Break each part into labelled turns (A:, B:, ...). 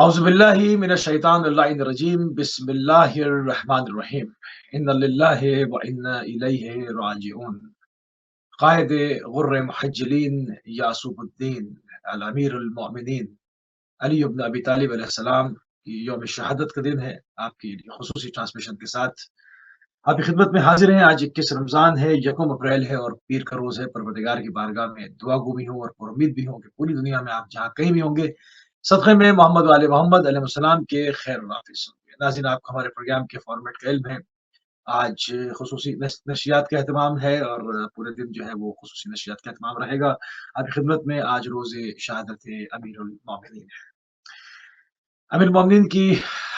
A: اعوذ باللہ من الشیطان اللعین الرجیم بسم اللہ الرحمن الرحیم ان للہ و انا الیہ راجعون۔ قائد غر محجلین یعصوب الدین الامیر المؤمنین علی بن ابی طالب علیہ السلام کی یوم شہادت کا دن ہے۔ آپ کی خصوصی ٹرانسمیشن کے ساتھ آپ کی خدمت میں حاضر ہیں۔ آج 21 رمضان ہے، 1 اپریل ہے اور پیر کا روز ہے۔ پروردگار کی بارگاہ میں دعا گو بھی ہوں اور پر امید بھی ہوں کہ پوری دنیا میں آپ جہاں کہیں بھی ہوں گے، صدقے میں محمد و آل محمد علیہ السلام کے خیر و نافذ ہوں گے۔ ناظرین، آپ کو ہمارے پروگرام کے فارمیٹ کا علم ہے۔ آج خصوصی نشریات کا اہتمام ہے اور پورے دن جو ہے وہ خصوصی نشریات کا اہتمام رہے گا۔ آپ کی خدمت میں آج روز شہادت امیر المومنین ہے۔ امیر المومنین کی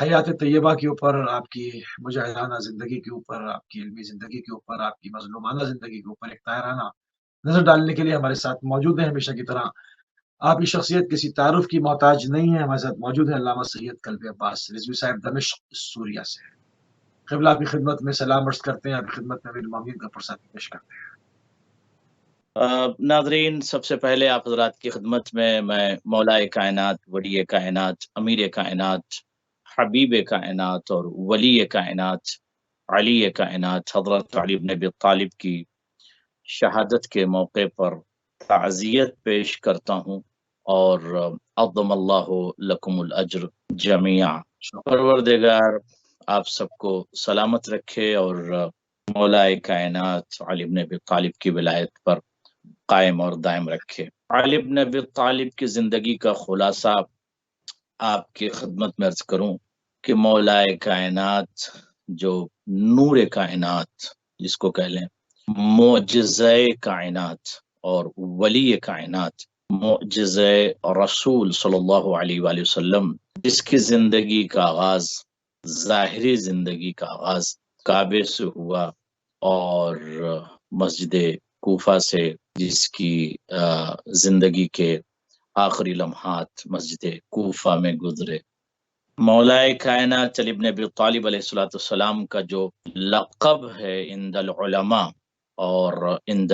A: حیات طیبہ کے اوپر، آپ کی مجاہدانہ زندگی کے اوپر، آپ کی علمی زندگی کے اوپر، آپ کی مظلومانہ زندگی کے اوپر ایک طاہرانہ نظر ڈالنے کے لیے ہمارے ساتھ موجود ہیں۔ ہمیشہ کی طرح آپ کی شخصیت کسی تعارف کی محتاج نہیں ہے۔ ہمارے ساتھ موجود ہے علامہ سید قلبی عباس رضوی صاحب دمشق سوریہ سے۔ قبلہ آپ کی خدمت میں سلام عرض کرتے ہیں، آپ کی خدمت میں امیر المومنین کا پرساد پیش کرتے ہیں۔
B: ناظرین، سب سے پہلے آپ حضرات کی خدمت میں مولا کائنات، ولی کائنات، امیر کائنات، حبیب کائنات اور ولی کائنات علی کائنات حضرت علی بن ابی طالب کی شہادت کے موقع پر تعزیت پیش کرتا ہوں اور عظم اللہ لکم الاجر جمیعا۔ پروردگار آپ سب کو سلامت رکھے اور مولا کائنات علی بن ابی طالب کی ولایت پر قائم اور دائم رکھے۔ علی بن ابی طالب کی زندگی کا خلاصہ آپ کی خدمت میں عرض کروں کہ مولا کائنات جو نور کائنات جس کو کہہ لیں، معجزہ کائنات اور ولی کائنات، معجزہ رسول صلی اللہ علیہ وآلہ وسلم، جس کی زندگی کا آغاز، ظاہری زندگی کا آغاز کعبے سے ہوا اور مسجد کوفہ سے جس کی زندگی کے آخری لمحات مسجد کوفہ میں گزرے۔ مولا کائنات علی بن ابی طالب علیہ السلام کا جو لقب ہے عند العلماء اور عند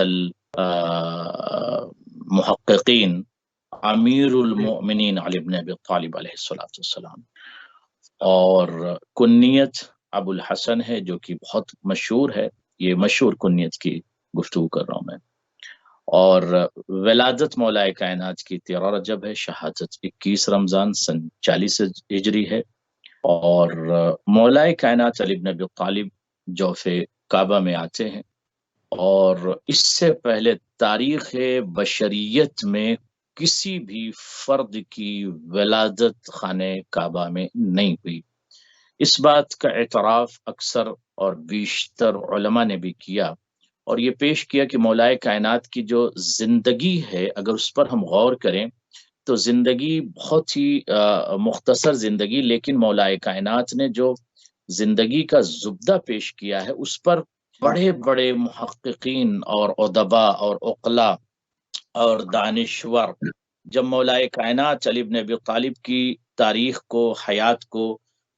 B: المحققین، امیر المؤمنین علی بن ابی طالب علیہ السلام، اور کنیت ابو الحسن ہے جو کہ بہت مشہور ہے۔ یہ مشہور کنیت کی گفتگو کر رہا ہوں میں۔ اور ولادت مولا کائنات کی 13 رجب ہے، شہادت 21 رمضان سن 40 ہجری ہے۔ اور مولا کائنات علی بن ابی طالب جوف کعبہ میں آتے ہیں، اور اس سے پہلے تاریخ بشریت میں کسی بھی فرد کی ولادت خانہ کعبہ میں نہیں ہوئی۔ اس بات کا اعتراف اکثر اور بیشتر علماء نے بھی کیا، اور یہ پیش کیا کہ مولا کائنات کی جو زندگی ہے، اگر اس پر ہم غور کریں تو زندگی بہت ہی مختصر زندگی، لیکن مولا کائنات نے جو زندگی کا زبدہ پیش کیا ہے اس پر بڑے بڑے محققین اور ادباء اور عقلاء اور دانشور جب مولا کائنات علی بن ابی طالب کی تاریخ کو، حیات کو،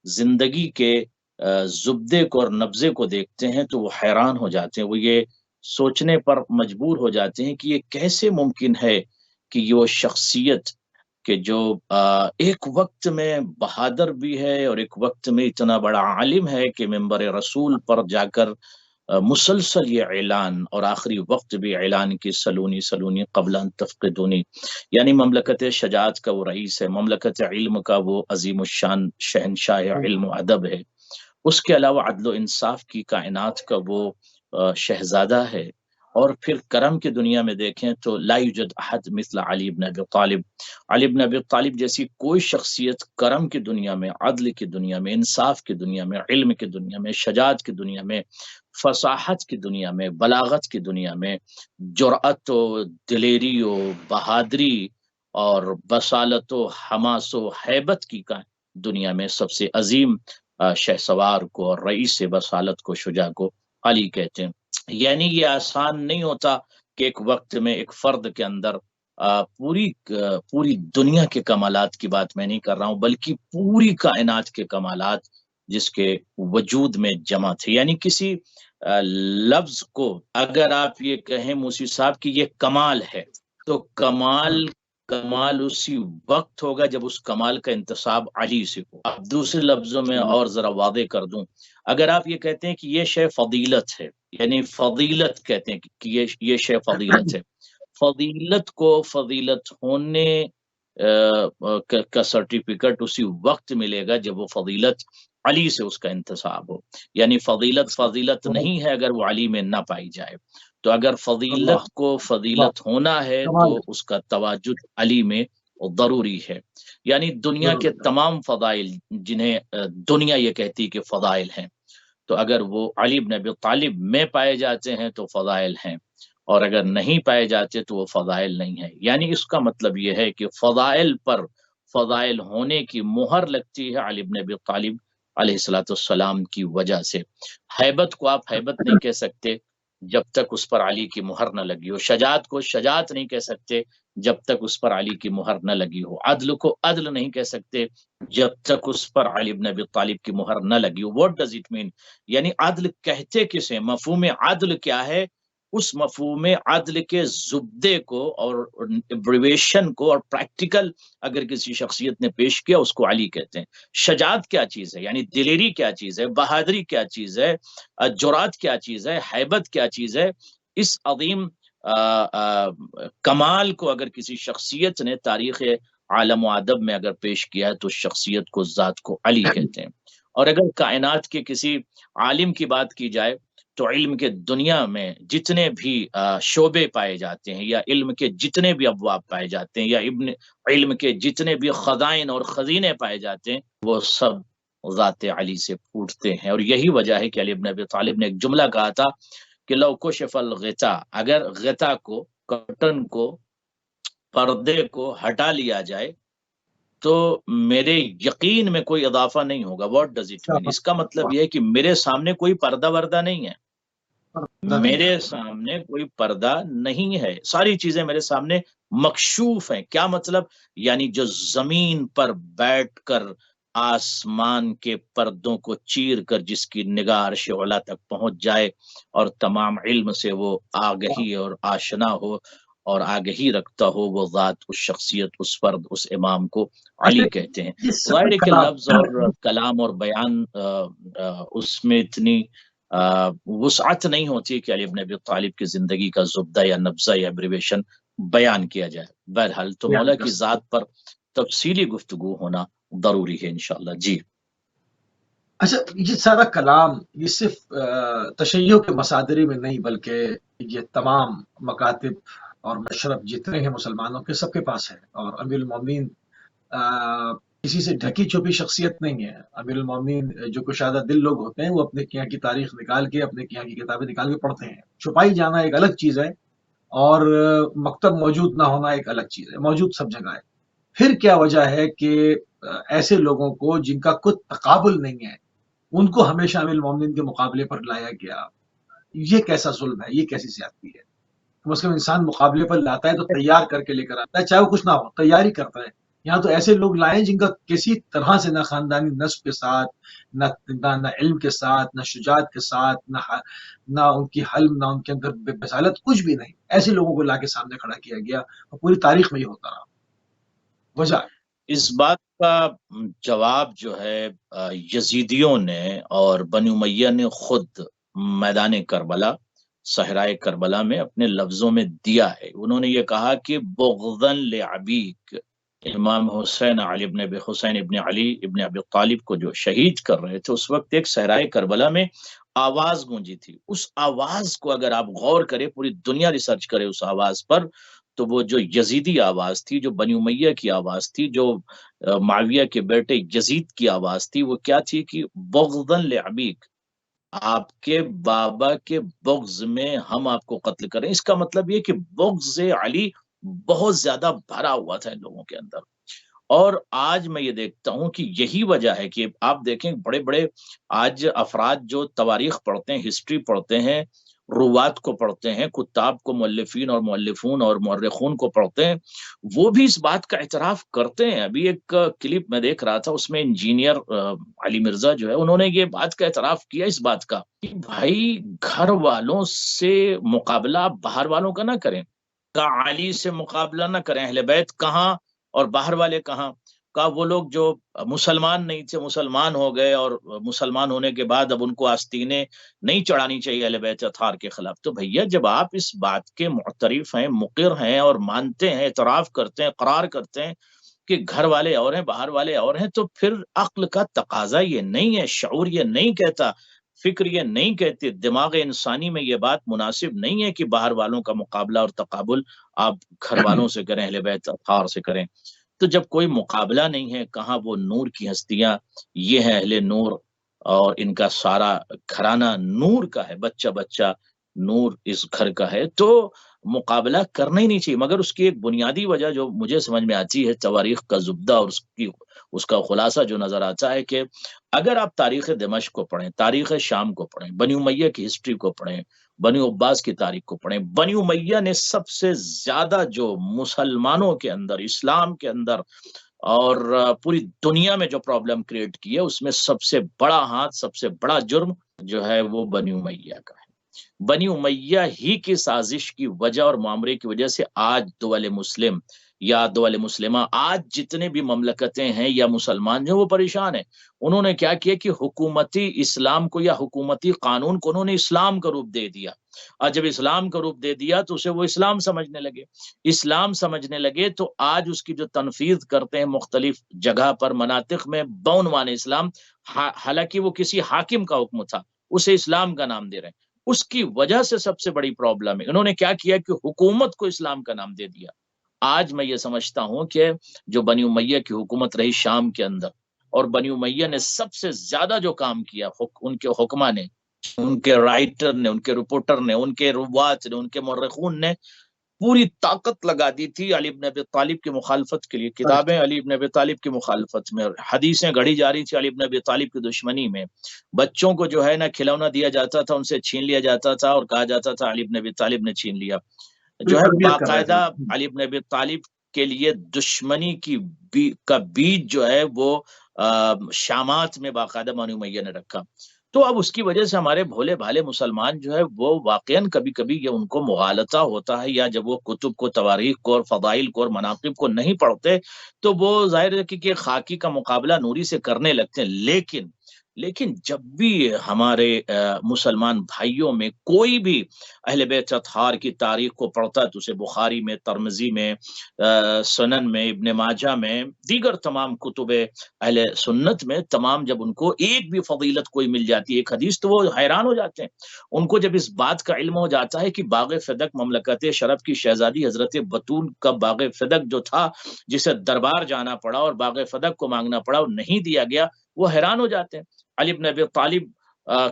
B: زندگی کے زبدے کو اور نبضے کو دیکھتے ہیں تو وہ حیران ہو جاتے ہیں۔ وہ یہ سوچنے پر مجبور ہو جاتے ہیں کہ یہ کیسے ممکن ہے کہ یہ وہ شخصیت کہ جو ایک وقت میں بہادر بھی ہے اور ایک وقت میں اتنا بڑا عالم ہے کہ منبر رسول پر جا کر مسلسل یہ اعلان، اور آخری وقت بھی اعلان کی سلونی سلونی قبل ان تفقدونی، یعنی مملکت شجاعت کا وہ رئیس ہے، مملکت علم کا وہ عظیم الشان شہنشاہ علم و ادب ہے، اس کے علاوہ عدل و انصاف کی کائنات کا وہ شہزادہ ہے۔ اور پھر کرم کی دنیا میں دیکھیں تو لا یوجد احد مثل علی بن ابی طالب، علی بن ابی طالب جیسی کوئی شخصیت کرم کی دنیا میں، عدل کی دنیا میں، انصاف کی دنیا میں، علم کی دنیا میں، شجاعت کی دنیا میں، فصاحت کی دنیا میں، بلاغت کی دنیا میں، جرأت و دلیری و بہادری اور بصالت و حماس و ہیبت کی دنیا میں سب سے عظیم شہسوار کو اور رئیس بصالت کو، شجاع کو علی کہتے ہیں۔ یعنی یہ آسان نہیں ہوتا کہ ایک وقت میں ایک فرد کے اندر پوری دنیا کے کمالات کی بات میں نہیں کر رہا ہوں، بلکہ پوری کائنات کے کمالات جس کے وجود میں جمع تھے۔ یعنی کسی لفظ کو اگر آپ یہ کہیں موسی صاحب کہ یہ کمال ہے، تو کمال کمال اسی وقت ہوگا جب اس کمال کا انتساب علی سے ہو۔ اب دوسرے لفظوں میں اور ذرا واضح کر دوں، اگر آپ یہ کہتے ہیں کہ یہ شے فضیلت ہے، یعنی فضیلت کہتے ہیں کہ یہ شے فضیلت ہے، فضیلت کو فضیلت ہونے کا سرٹیفکیٹ اسی وقت ملے گا جب وہ فضیلت علی سے اس کا انتساب ہو، یعنی فضیلت نہیں ہے اگر وہ علی میں نہ پائی جائے۔ تو اگر فضیلت کو فضیلت ہونا ہے تو اس کا تواجد علی میں ضروری ہے، یعنی دنیا کے تمام فضائل جنہیں دنیا یہ کہتی کہ فضائل ہیں، تو اگر وہ علی بن ابی طالب میں پائے جاتے ہیں تو فضائل ہیں، اور اگر نہیں پائے جاتے تو وہ فضائل نہیں ہے۔ یعنی اس کا مطلب یہ ہے کہ فضائل پر فضائل ہونے کی مہر لگتی ہے علی بن ابی طالب علیہ الصلوۃ والسلام کی وجہ سے۔ ہیبت کو آپ ہیبت نہیں کہہ سکتے جب تک اس پر علی کی مہر نہ لگی ہو، شجاعت کو شجاعت نہیں کہہ سکتے جب تک اس پر علی کی مہر نہ لگی ہو، عدل کو عدل نہیں کہہ سکتے جب تک اس پر علی بن ابی طالب کی مہر نہ لگی ہو۔ What does it mean? یعنی عدل کہتے کسے، مفہوم عدل کیا ہے، اس مفہوم عدل کے زبدے کو اور ایبریویشن کو اور پریکٹیکل اگر کسی شخصیت نے پیش کیا اس کو علی کہتے ہیں۔ شجاعت کیا چیز ہے، یعنی دلیری کیا چیز ہے، بہادری کیا چیز ہے، جرات کیا چیز ہے، ہیبت کیا چیز ہے، اس عظیم کمال کو اگر کسی شخصیت نے تاریخ عالم و ادب میں اگر پیش کیا ہے تو شخصیت کو، ذات کو علی کہتے ہیں۔ اور اگر کائنات کے کسی عالم کی بات کی جائے تو علم کے دنیا میں جتنے بھی شعبے پائے جاتے ہیں، یا علم کے جتنے بھی ابواب پائے جاتے ہیں، یا علم کے جتنے بھی خزائن اور خزینے پائے جاتے ہیں، وہ سب ذات علی سے پھوٹتے ہیں۔ اور یہی وجہ ہے کہ علی بن ابی طالب نے ایک جملہ کہا تھا کہ لو کشف الغطاء، اگر غطا کو، کرٹن کو، پردے کو ہٹا لیا جائے تو میرے یقین میں کوئی اضافہ نہیں ہوگا۔ What does it mean? اس کا مطلب یہ ہے کہ میرے سامنے کوئی پردہ وردہ نہیں ہے، میرے سامنے کوئی پردہ نہیں ہے، ساری چیزیں میرے سامنے مکشوف ہیں۔ کیا مطلب؟ یعنی جو زمین پر بیٹھ کر آسمان کے پردوں کو چیر کر جس کی نگاہ عرش اعلیٰ تک پہنچ جائے اور تمام علم سے وہ آگہی اور آشنا ہو اور آگہی رکھتا ہو، وہ ذات، اس شخصیت، اس فرد، اس امام کو علی کہتے ہیں۔ ظاہر ہے کہ لفظ اور کلام اور بیان اس میں اتنی وسعت نہیں ہوتی کہ علی بن ابی طالب کی زندگی کا زبدہ یا نبذہ یا ایبریویشن بیان کیا جائے۔ بہرحال تو مولا کی ذات پر تفصیلی گفتگو ہونا ضروری ہے انشاءاللہ۔ جی
A: اچھا، یہ سارا کلام یہ صرف تشیع کے مصادری میں نہیں بلکہ یہ تمام مکاتب اور مشرب جتنے ہیں مسلمانوں کے سب کے پاس ہے، اور امیر المومنین کسی سے ڈھکی چھپی شخصیت نہیں ہے۔ امیر المومنین جو کشادہ دل لوگ ہوتے ہیں وہ اپنے یہاں کی تاریخ نکال کے، اپنے یہاں کی کتابیں نکال کے پڑھتے ہیں۔ چھپائی جانا ایک الگ چیز ہے اور مکتب موجود نہ ہونا ایک الگ چیز ہے، موجود سب جگہ ہے۔ پھر کیا وجہ ہے کہ ایسے لوگوں کو جن کا کوئی تقابل نہیں ہے ان کو ہمیشہ امیر المومنین کے مقابلے پر لایا گیا؟ یہ کیسا ظلم ہے، یہ کیسی زیادتی ہے؟ مسلم انسان مقابلے پر لاتا ہے تو تیار کر کے لے کر آتا ہے، چاہے وہ کچھ نہ ہو تیاری کرتا ہے۔ یہاں تو ایسے لوگ لائیں جن کا کسی طرح سے نہ خاندانی نسب کے ساتھ، نہ علم کے ساتھ، نہ شجاعت کے ساتھ، نہ ان کی حلم، نہ ان کے اندر بصالت، کچھ بھی نہیں۔ ایسے لوگوں کو لا کے سامنے کھڑا کیا گیا اور پوری تاریخ میں یہ ہوتا رہا۔ وجہ
B: اس بات کا جواب جو ہے یزیدیوں نے اور بنی امیہ نے خود میدان کربلا، صحرائے کربلا میں اپنے لفظوں میں دیا ہے۔ انہوں نے یہ کہا کہ بغضاً لعبیک، امام حسین علی ابن علی ابن ابی طالب کو جو شہید کر رہے تھے، اس وقت ایک صحرائے کربلا میں آواز گونجی تھی۔ اس آواز کو اگر آپ غور کریں، پوری دنیا ریسرچ کرے اس آواز پر، تو وہ جو یزیدی آواز تھی، جو بنی امیہ کی آواز تھی، جو معاویہ کے بیٹے یزید کی آواز تھی، وہ کیا تھی کہ بغضاً لعبیک، آپ کے بابا کے بغض میں ہم آپ کو قتل کریں۔ اس کا مطلب یہ کہ بغض علی بہت زیادہ بھرا ہوا تھا ان لوگوں کے اندر۔ اور آج میں یہ دیکھتا ہوں کہ یہی وجہ ہے کہ آپ دیکھیں بڑے بڑے آج افراد جو تواریخ پڑھتے ہیں، ہسٹری پڑھتے ہیں، روات کو پڑھتے ہیں، کتاب کو، مؤلفین اور مؤلفون اور مورخون کو پڑھتے ہیں، وہ بھی اس بات کا اعتراف کرتے ہیں۔ ابھی ایک کلپ میں دیکھ رہا تھا، اس میں انجینئر علی مرزا جو ہے، انہوں نے یہ بات کا اعتراف کیا، اس بات کا کہ بھائی گھر والوں سے مقابلہ باہر والوں کا نہ کریں۔ کا علی سے مقابلہ نہ کریں، اہل بیت کہاں اور باہر والے کہاں، کا وہ لوگ جو مسلمان نہیں تھے مسلمان ہو گئے، اور مسلمان ہونے کے بعد اب ان کو آستینیں نہیں چڑھانی چاہیے اہل بیت اطہار کے خلاف۔ تو بھیا جب آپ اس بات کے معترف ہیں، مقر ہیں اور مانتے ہیں، اعتراف کرتے ہیں، قرار کرتے ہیں کہ گھر والے اور ہیں باہر والے اور ہیں، تو پھر عقل کا تقاضا یہ نہیں ہے، شعور یہ نہیں کہتا، فکر یہ نہیں کہتی، دماغ انسانی میں یہ بات مناسب نہیں ہے کہ باہر والوں کا مقابلہ اور تقابل آپ گھر والوں سے کریں، اہل بیت اطہار سے کریں۔ تو جب کوئی مقابلہ نہیں ہے، کہاں وہ نور کی ہستیاں، یہ ہے اہل نور، اور ان کا سارا گھرانہ نور کا ہے، بچہ بچہ نور اس گھر کا ہے، تو مقابلہ کرنا ہی نہیں چاہیے۔ مگر اس کی ایک بنیادی وجہ جو مجھے سمجھ میں آتی ہے، تواریخ کا زبدہ اور اس کا خلاصہ جو نظر آتا ہے کہ اگر آپ تاریخ دمشق کو پڑھیں، تاریخ شام کو پڑھیں، بنی امیہ کی ہسٹری کو پڑھیں، بنی عباس کی تاریخ کو پڑھیں، بنی امیہ نے سب سے زیادہ جو مسلمانوں کے اندر، اسلام کے اندر اور پوری دنیا میں جو پرابلم کریٹ کی ہے، اس میں سب سے بڑا ہاتھ، سب سے بڑا جرم جو ہے وہ بنی امیہ کا ہے۔ بنی امیہ ہی کی سازش کی وجہ اور معاملے کی وجہ سے آج دول مسلم یا دول مسلمہ، آج جتنے بھی مملکتیں ہیں یا مسلمان جو وہ پریشان ہیں۔ انہوں نے کیا کیا کہ حکومتی اسلام کو یا حکومتی قانون کو انہوں نے اسلام کا روپ دے دیا، اور جب اسلام کا روپ دے دیا تو اسے وہ اسلام سمجھنے لگے۔ اسلام سمجھنے لگے تو آج اس کی جو تنفیذ کرتے ہیں مختلف جگہ پر، مناطق میں، بعنوان اسلام، حالانکہ وہ کسی حاکم کا حکم تھا، اسے اسلام کا نام دے رہے ہیں۔ اس کی وجہ سے سب سے بڑی پرابلم ہے، انہوں نے کیا کیا کہ حکومت کو اسلام کا نام دے دیا۔ آج میں یہ سمجھتا ہوں کہ جو بنی امیہ کی حکومت رہی شام کے اندر، اور بنی امیہ نے سب سے زیادہ جو کام کیا ان کے حکمہ نے، ان کے رائٹر نے، ان کے رپورٹر نے، ان کے روات نے، ان کے مورخون نے پوری طاقت لگا دی تھی علی بن ابی طالب کی مخالفت کے لیے، کتابیں علی بن ابی طالب کی مخالفت میں، حدیثیں گھڑی جا رہی تھی علی بن ابی طالب کی دشمنی میں، بچوں کو جو ہے نا کھلونا دیا جاتا تھا، ان سے چھین لیا جاتا تھا اور کہا جاتا تھا علی بن ابی طالب نے چھین لیا، جو ہے
A: تربیت کر رہے تھے۔
B: باقاعدہ علی بن ابی طالب کے لیے دشمنی کا بیج جو ہے وہ شامات میں باقاعدہ بنی امیہ نے رکھا۔ تو اب اس کی وجہ سے ہمارے بھولے بھالے مسلمان جو ہے وہ واقعاً کبھی کبھی یہ ان کو مغالطہ ہوتا ہے، یا جب وہ کتب کو، تواریخ کو اور فضائل کو اور مناقب کو نہیں پڑھتے تو وہ ظاہر ہے کہ خاکی کا مقابلہ نوری سے کرنے لگتے ہیں۔ لیکن جب بھی ہمارے مسلمان بھائیوں میں کوئی بھی اہل بیت اطہار کی تاریخ کو پڑھتا ہے تو اسے بخاری میں، ترمذی میں، سنن میں، ابن ماجہ میں، دیگر تمام کتب اہل سنت میں، تمام جب ان کو ایک بھی فضیلت کوئی مل جاتی ہے، ایک حدیث، تو وہ حیران ہو جاتے ہیں۔ ان کو جب اس بات کا علم ہو جاتا ہے کہ باغ فدق مملکت شرف کی شہزادی حضرت بطول کا باغ فدق جو تھا، جسے دربار جانا پڑا اور باغ فدق کو مانگنا پڑا اور نہیں دیا گیا، وہ حیران ہو جاتے ہیں۔ علی بن ابی طالب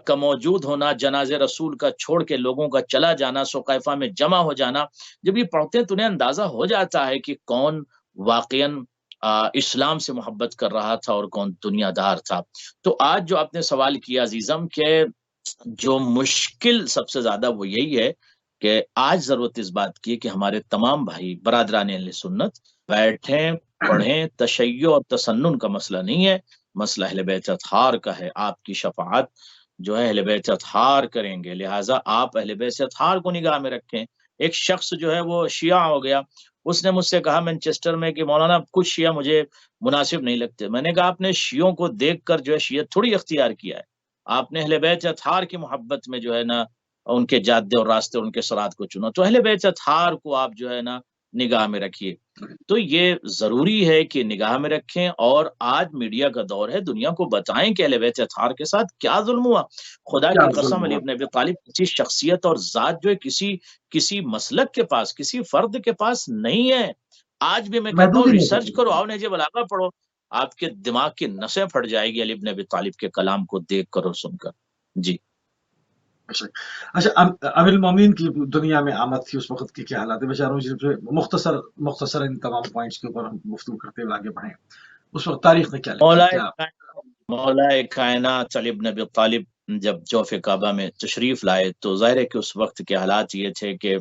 B: کا موجود ہونا، جنازے رسول کا چھوڑ کے لوگوں کا چلا جانا، سقیفہ میں جمع ہو جانا، جب یہ پڑھتے ہیں تو انہیں اندازہ ہو جاتا ہے کہ کون واقعاً اسلام سے محبت کر رہا تھا اور کون دنیا دار تھا۔ تو آج جو آپ نے سوال کیا عزیزم، کہ جو مشکل سب سے زیادہ وہ یہی ہے کہ آج ضرورت اس بات کی کہ ہمارے تمام بھائی برادران اہل سنت بیٹھیں، پڑھیں۔ تشیع اور تسنن کا مسئلہ نہیں ہے، مسئلہ اہل بیت اطہار کا ہے۔ آپ کی شفاعت جو ہے اہل بیت اطہار کریں گے، لہٰذا آپ اہل بیت اطہار کو نگاہ میں رکھیں۔ ایک شخص جو ہے وہ شیعہ ہو گیا، اس نے مجھ سے کہا مینچسٹر میں کہ مولانا کچھ شیعہ مجھے مناسب نہیں لگتے۔ میں نے کہا آپ نے شیعوں کو دیکھ کر جو ہے شیعہ تھوڑی اختیار کیا ہے، آپ نے اہل بیت اطہار کی محبت میں جو ہے نا ان کے جادے اور راستے، ان کے صراط کو چنا، تو اہل بیت اطہار کو آپ جو ہے نا نگاہ میں رکھیے۔ تو یہ ضروری ہے کہ نگاہ میں رکھیں، اور آج میڈیا کا دور ہے، دنیا کو بتائیں کہ اہل بیت اطہار کے ساتھ کیا ظلم ہوا۔ خدا کی قسم علی بن ابی طالب کسی شخصیت اور ذات جو ہے کسی مسلک کے پاس، کسی فرد کے پاس نہیں ہے۔ آج بھی میں کہتا ہوں ریسرچ کرو، آؤ نہج بلاغہ پڑھو، آپ کے دماغ کی نسیں پھٹ جائے گی علی بن ابی طالب کے کلام کو دیکھ کر اور سن کر۔ جی
A: اچھا، امیر المومنین کی دنیا میں آمد تھی، اس وقت کی کیا حالات ہے بیچاروں؟ مختصر ان تمام پوائنٹس کے اوپر ہم گفتگو کرتے ہوئے آگے بڑھیں۔ اس وقت تاریخ میں کیا لگتا ہے؟
B: مولا کائنات علی بن ابی طالب جب جوف کعبہ میں تشریف لائے تو ظاہر ہے کہ اس وقت کے حالات یہ تھے کہ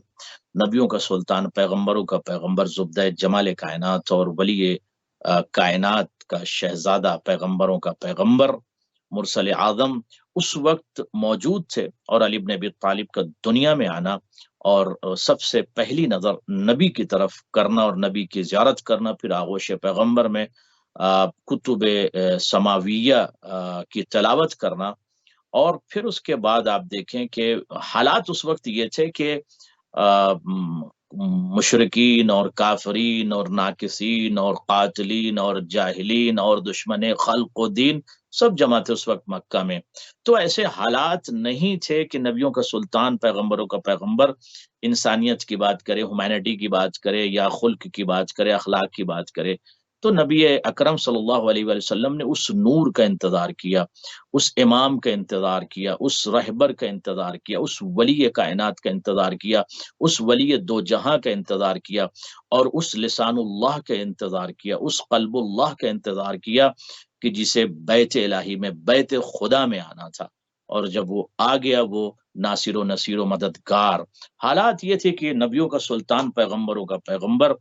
B: نبیوں کا سلطان، پیغمبروں کا پیغمبر، زبدہ جمال کائنات اور ولی کائنات کا شہزادہ، پیغمبروں کا پیغمبر، مرسل اعظم، اس وقت موجود تھے، اور علی بن ابی طالب کا دنیا میں آنا اور سب سے پہلی نظر نبی کی طرف کرنا اور نبی کی زیارت کرنا، پھر آغوش پیغمبر میں کتب سماویہ کی تلاوت کرنا، اور پھر اس کے بعد آپ دیکھیں کہ حالات اس وقت یہ تھے کہ مشرکین اور کافرین اور ناقصین اور قاتلین اور جاہلین اور دشمن خلق و دین سب جمع تھے اس وقت مکہ میں. تو ایسے حالات نہیں تھے کہ نبیوں کا سلطان، پیغمبروں کا پیغمبر انسانیت کی بات کرے، ہیومینٹی کی بات کرے، یا خلق کی بات کرے، اخلاق کی بات کرے. تو نبی اکرم صلی اللہ علیہ وآلہ وسلم نے اس نور کا انتظار کیا، اس امام کا انتظار کیا، اس رہبر کا انتظار کیا، اس ولی کائنات کا انتظار کیا، اس ولی دو جہاں کا انتظار کیا، اور اس لسان اللہ کا انتظار کیا، اس قلب اللہ کا انتظار کیا کہ جسے بیت الہی میں، بیت خدا میں آنا تھا. اور جب وہ آ گیا، وہ ناصر و نصیر و مددگار. حالات یہ تھے کہ نبیوں کا سلطان، پیغمبروں کا پیغمبر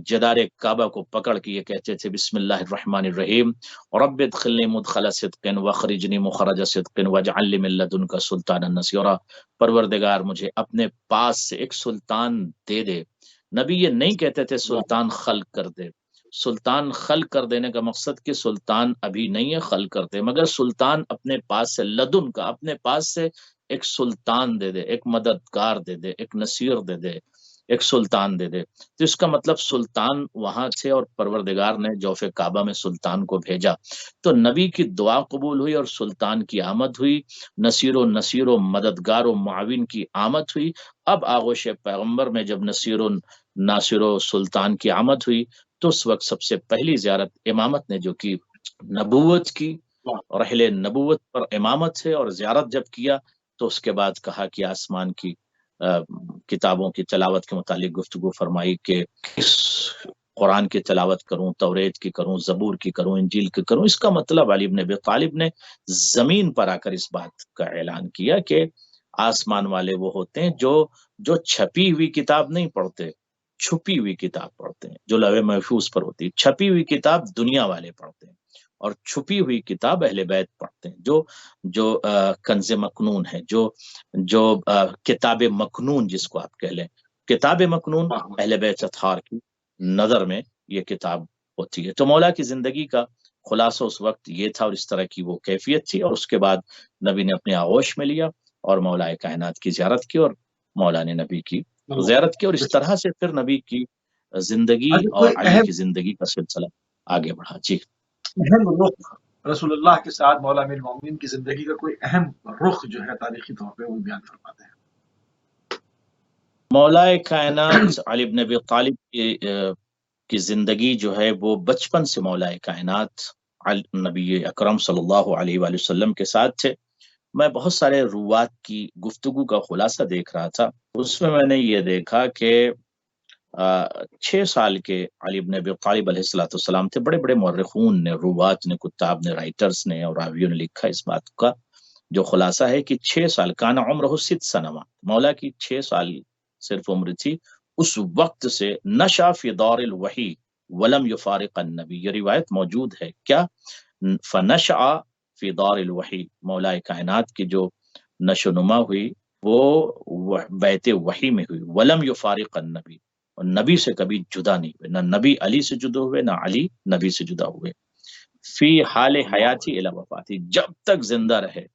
B: جدار کعبہ کو پکڑ کے یہ کہتے تھے بسم اللہ الرحمن الرحیم، رب ادخلنی مدخل صدق واخرجنی مخرج صدق واجعل لی من لدنک سلطانا نصیرا. پروردگار مجھے اپنے پاس سے ایک سلطان دے دے. نبی یہ نہیں کہتے تھے سلطان خلق کر دے. سلطان خلق کر دینے کا مقصد کہ سلطان ابھی نہیں ہے، خلق کر دے، مگر سلطان اپنے پاس سے، لدن کا، اپنے پاس سے ایک سلطان دے دے، ایک مددگار دے دے، ایک نصیر دے دے، ایک سلطان دے دے. تو اس کا مطلب سلطان وہاں تھے اور پروردگار نے جوف کعبہ میں سلطان کو بھیجا. تو نبی کی دعا قبول ہوئی اور سلطان کی آمد ہوئی، نصیر و مددگار و معاون کی آمد ہوئی. اب آغوش پیغمبر میں جب ناصر و سلطان کی آمد ہوئی تو اس وقت سب سے پہلی زیارت امامت نے جو کی، نبوت کی، رحل نبوت پر امامت ہے، اور زیارت جب کیا تو اس کے بعد کہا کہ آسمان کی کتابوں کی تلاوت کے متعلق گفتگو فرمائی کہ کس قرآن کی تلاوت کروں، توریت کی کروں، زبور کی کروں، انجیل کی کروں. اس کا مطلب علی بن ابی طالب نے زمین پر آ کر اس بات کا اعلان کیا کہ آسمان والے وہ ہوتے ہیں جو چھپی ہوئی کتاب نہیں پڑھتے، چھپی ہوئی کتاب پڑھتے ہیں، جو لوح محفوظ پر ہوتی ہے. چھپی ہوئی کتاب دنیا والے پڑھتے ہیں، اور چھپی ہوئی کتاب اہل بیت پڑھتے ہیں، جو کنز مکنون ہے، جو کتاب مکنون جس کو آپ کہہ لیں. کتاب مکنون اہل بیت اطہار کی نظر میں یہ کتاب ہوتی ہے. تو مولا کی زندگی کا خلاصہ اس وقت یہ تھا، اور اس طرح کی وہ کیفیت تھی. اور اس کے بعد نبی نے اپنے آغوش میں لیا اور مولا کائنات کی زیارت کی، اور مولا نے نبی کی زیارت کی، اور اس طرح سے پھر نبی کی زندگی اور علی کی زندگی کا سلسلہ آگے بڑھا. جی،
A: اہم رخ رسول اللہ کے ساتھ مولا امیر المومنین کی زندگی کا کوئی اہم رخ جو ہے تاریخی طور پہ وہ بیان فرماتے ہیں.
B: مولا کائنات علی بن ابی طالب کی زندگی جو ہے وہ بچپن سے مولا کائنات نبی اکرم صلی اللہ علیہ وآلہ وسلم کے ساتھ تھے. میں بہت سارے روات کی گفتگو کا خلاصہ دیکھ رہا تھا، اس میں نے یہ دیکھا کہ 6 سال کے علی بن ابی طالب علیہ السلام تھے. بڑے بڑے مورخون نے، روات نے، کتاب نے، رائٹرز نے اور راویوں نے لکھا اس بات کا جو خلاصہ ہے کہ 6 سال کان عمرہ 6 سنوات، مولا کی 6 سال صرف عمر تھی. اس وقت سے نشا فی دار الوحی ولم یفارق النبی، یہ روایت موجود ہے. کیا؟ فنشا فی دار الوحی، مولا کائنات کی جو نشو نما ہوئی وہ بیت وحی میں ہوئی. ولم یفارق النبی، اور نبی سے کبھی جدا نہیں ہوئے، نہ نبی علی سے جدا ہوئے، نہ علی نبی سے جدا ہوئے. فی حال حیاتی الی وفاتی، جب تک زندہ رہے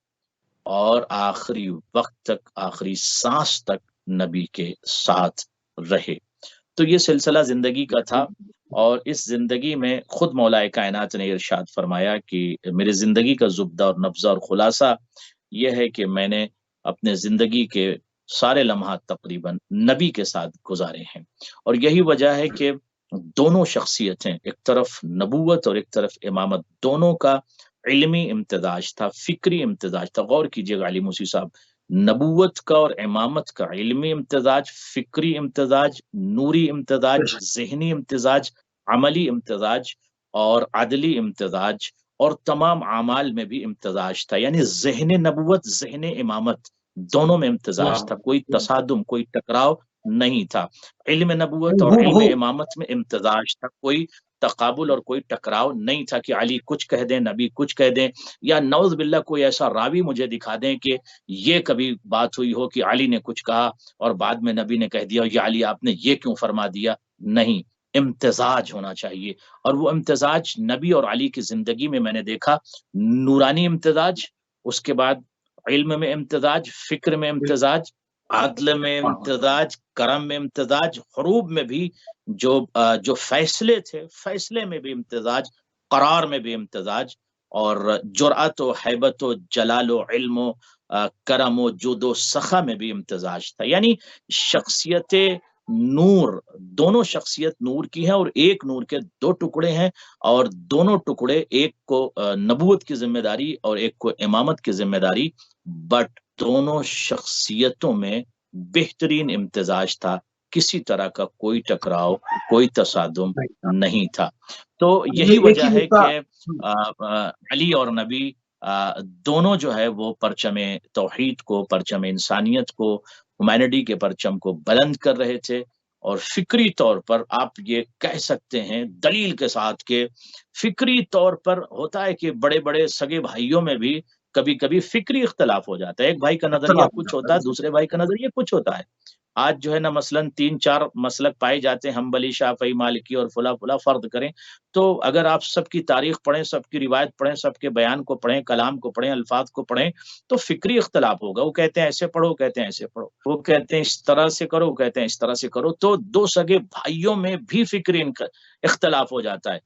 B: اور آخری وقت تک، آخری سانس تک نبی کے ساتھ رہے. تو یہ سلسلہ زندگی کا تھا، اور اس زندگی میں خود مولا کائنات نے ارشاد فرمایا کہ میری زندگی کا زبدہ اور نبضہ اور خلاصہ یہ ہے کہ میں نے اپنے زندگی کے سارے لمحات تقریباً نبی کے ساتھ گزارے ہیں. اور یہی وجہ ہے کہ دونوں شخصیتیں، ایک طرف نبوت اور ایک طرف امامت، دونوں کا علمی امتزاج تھا، فکری امتزاج تھا. غور کیجئے گا علی موسی صاحب، نبوت کا اور امامت کا علمی امتزاج، فکری امتزاج، نوری امتزاج، ذہنی امتزاج، عملی امتزاج اور عدلی امتزاج، اور تمام اعمال میں بھی امتزاج تھا. یعنی ذہن نبوت، ذہن امامت، دونوں میں امتزاج تھا، کوئی تصادم، کوئی ٹکراؤ نہیں تھا. علم نبوت اور علم امامت میں امتزاج تھا، کوئی تقابل اور کوئی ٹکراؤ نہیں تھا کہ علی کچھ کہہ دیں نبی کچھ کہہ دیں، یا نعوذ باللہ کوئی ایسا راوی مجھے دکھا دیں کہ یہ کبھی بات ہوئی ہو کہ علی نے کچھ کہا اور بعد میں نبی نے کہہ دیا یا علی آپ نے یہ کیوں فرما دیا۔ نہیں، امتزاج ہونا چاہیے، اور وہ امتزاج نبی اور علی کی زندگی میں نے دیکھا، نورانی امتزاج، اس کے بعد علم میں امتزاج، فکر میں امتزاج، عدل میں امتزاج، کرم میں امتزاج، حروب میں بھی جو فیصلے تھے فیصلے میں بھی امتزاج، قرار میں بھی امتزاج، اور جرأت و حیبت و جلال و علم و کرم و جود و سخا میں بھی امتزاج تھا۔ یعنی شخصیت نور، دونوں شخصیت نور کی ہے، اور ایک نور کے دو ٹکڑے ہیں، اور دونوں ٹکڑے ایک کو نبوت کی ذمہ داری اور ایک کو امامت کی ذمہ داری، بٹ دونوں شخصیتوں میں بہترین امتزاج تھا، کسی طرح کا کوئی ٹکراؤ کوئی تصادم نہیں تھا۔ تو یہی وجہ ہے کہ علی اور نبی دونوں جو ہے وہ پرچم توحید کو، پرچم انسانیت کو، ہیومینٹی کے پرچم کو بلند کر رہے تھے، اور فکری طور پر آپ یہ کہہ سکتے ہیں دلیل کے ساتھ کہ فکری طور پر ہوتا ہے کہ بڑے بڑے سگے بھائیوں میں بھی کبھی کبھی فکری اختلاف ہو جاتا ہے، ایک بھائی کا نظریہ کچھ ہوتا ہے، دوسرے بھائی کا نظریہ کچھ ہوتا ہے۔ آج جو ہے نا مثلاً 3-4 مسلک پائے جاتے ہیں، حنبلی، شافعی، مالکی اور فلاں فلاں، فرض کریں تو اگر آپ سب کی تاریخ پڑھیں، سب کی روایت پڑھیں، سب کے بیان کو پڑھیں، کلام کو پڑھیں، الفاظ کو پڑھیں، تو فکری اختلاف ہوگا۔ وہ کہتے ہیں ایسے پڑھو، کہتے ہیں ایسے پڑھو، وہ کہتے ہیں اس طرح سے کرو، وہ کہتے ہیں اس طرح سے کرو۔ تو دو سگے بھائیوں میں بھی فکری اختلاف ہو جاتا ہے،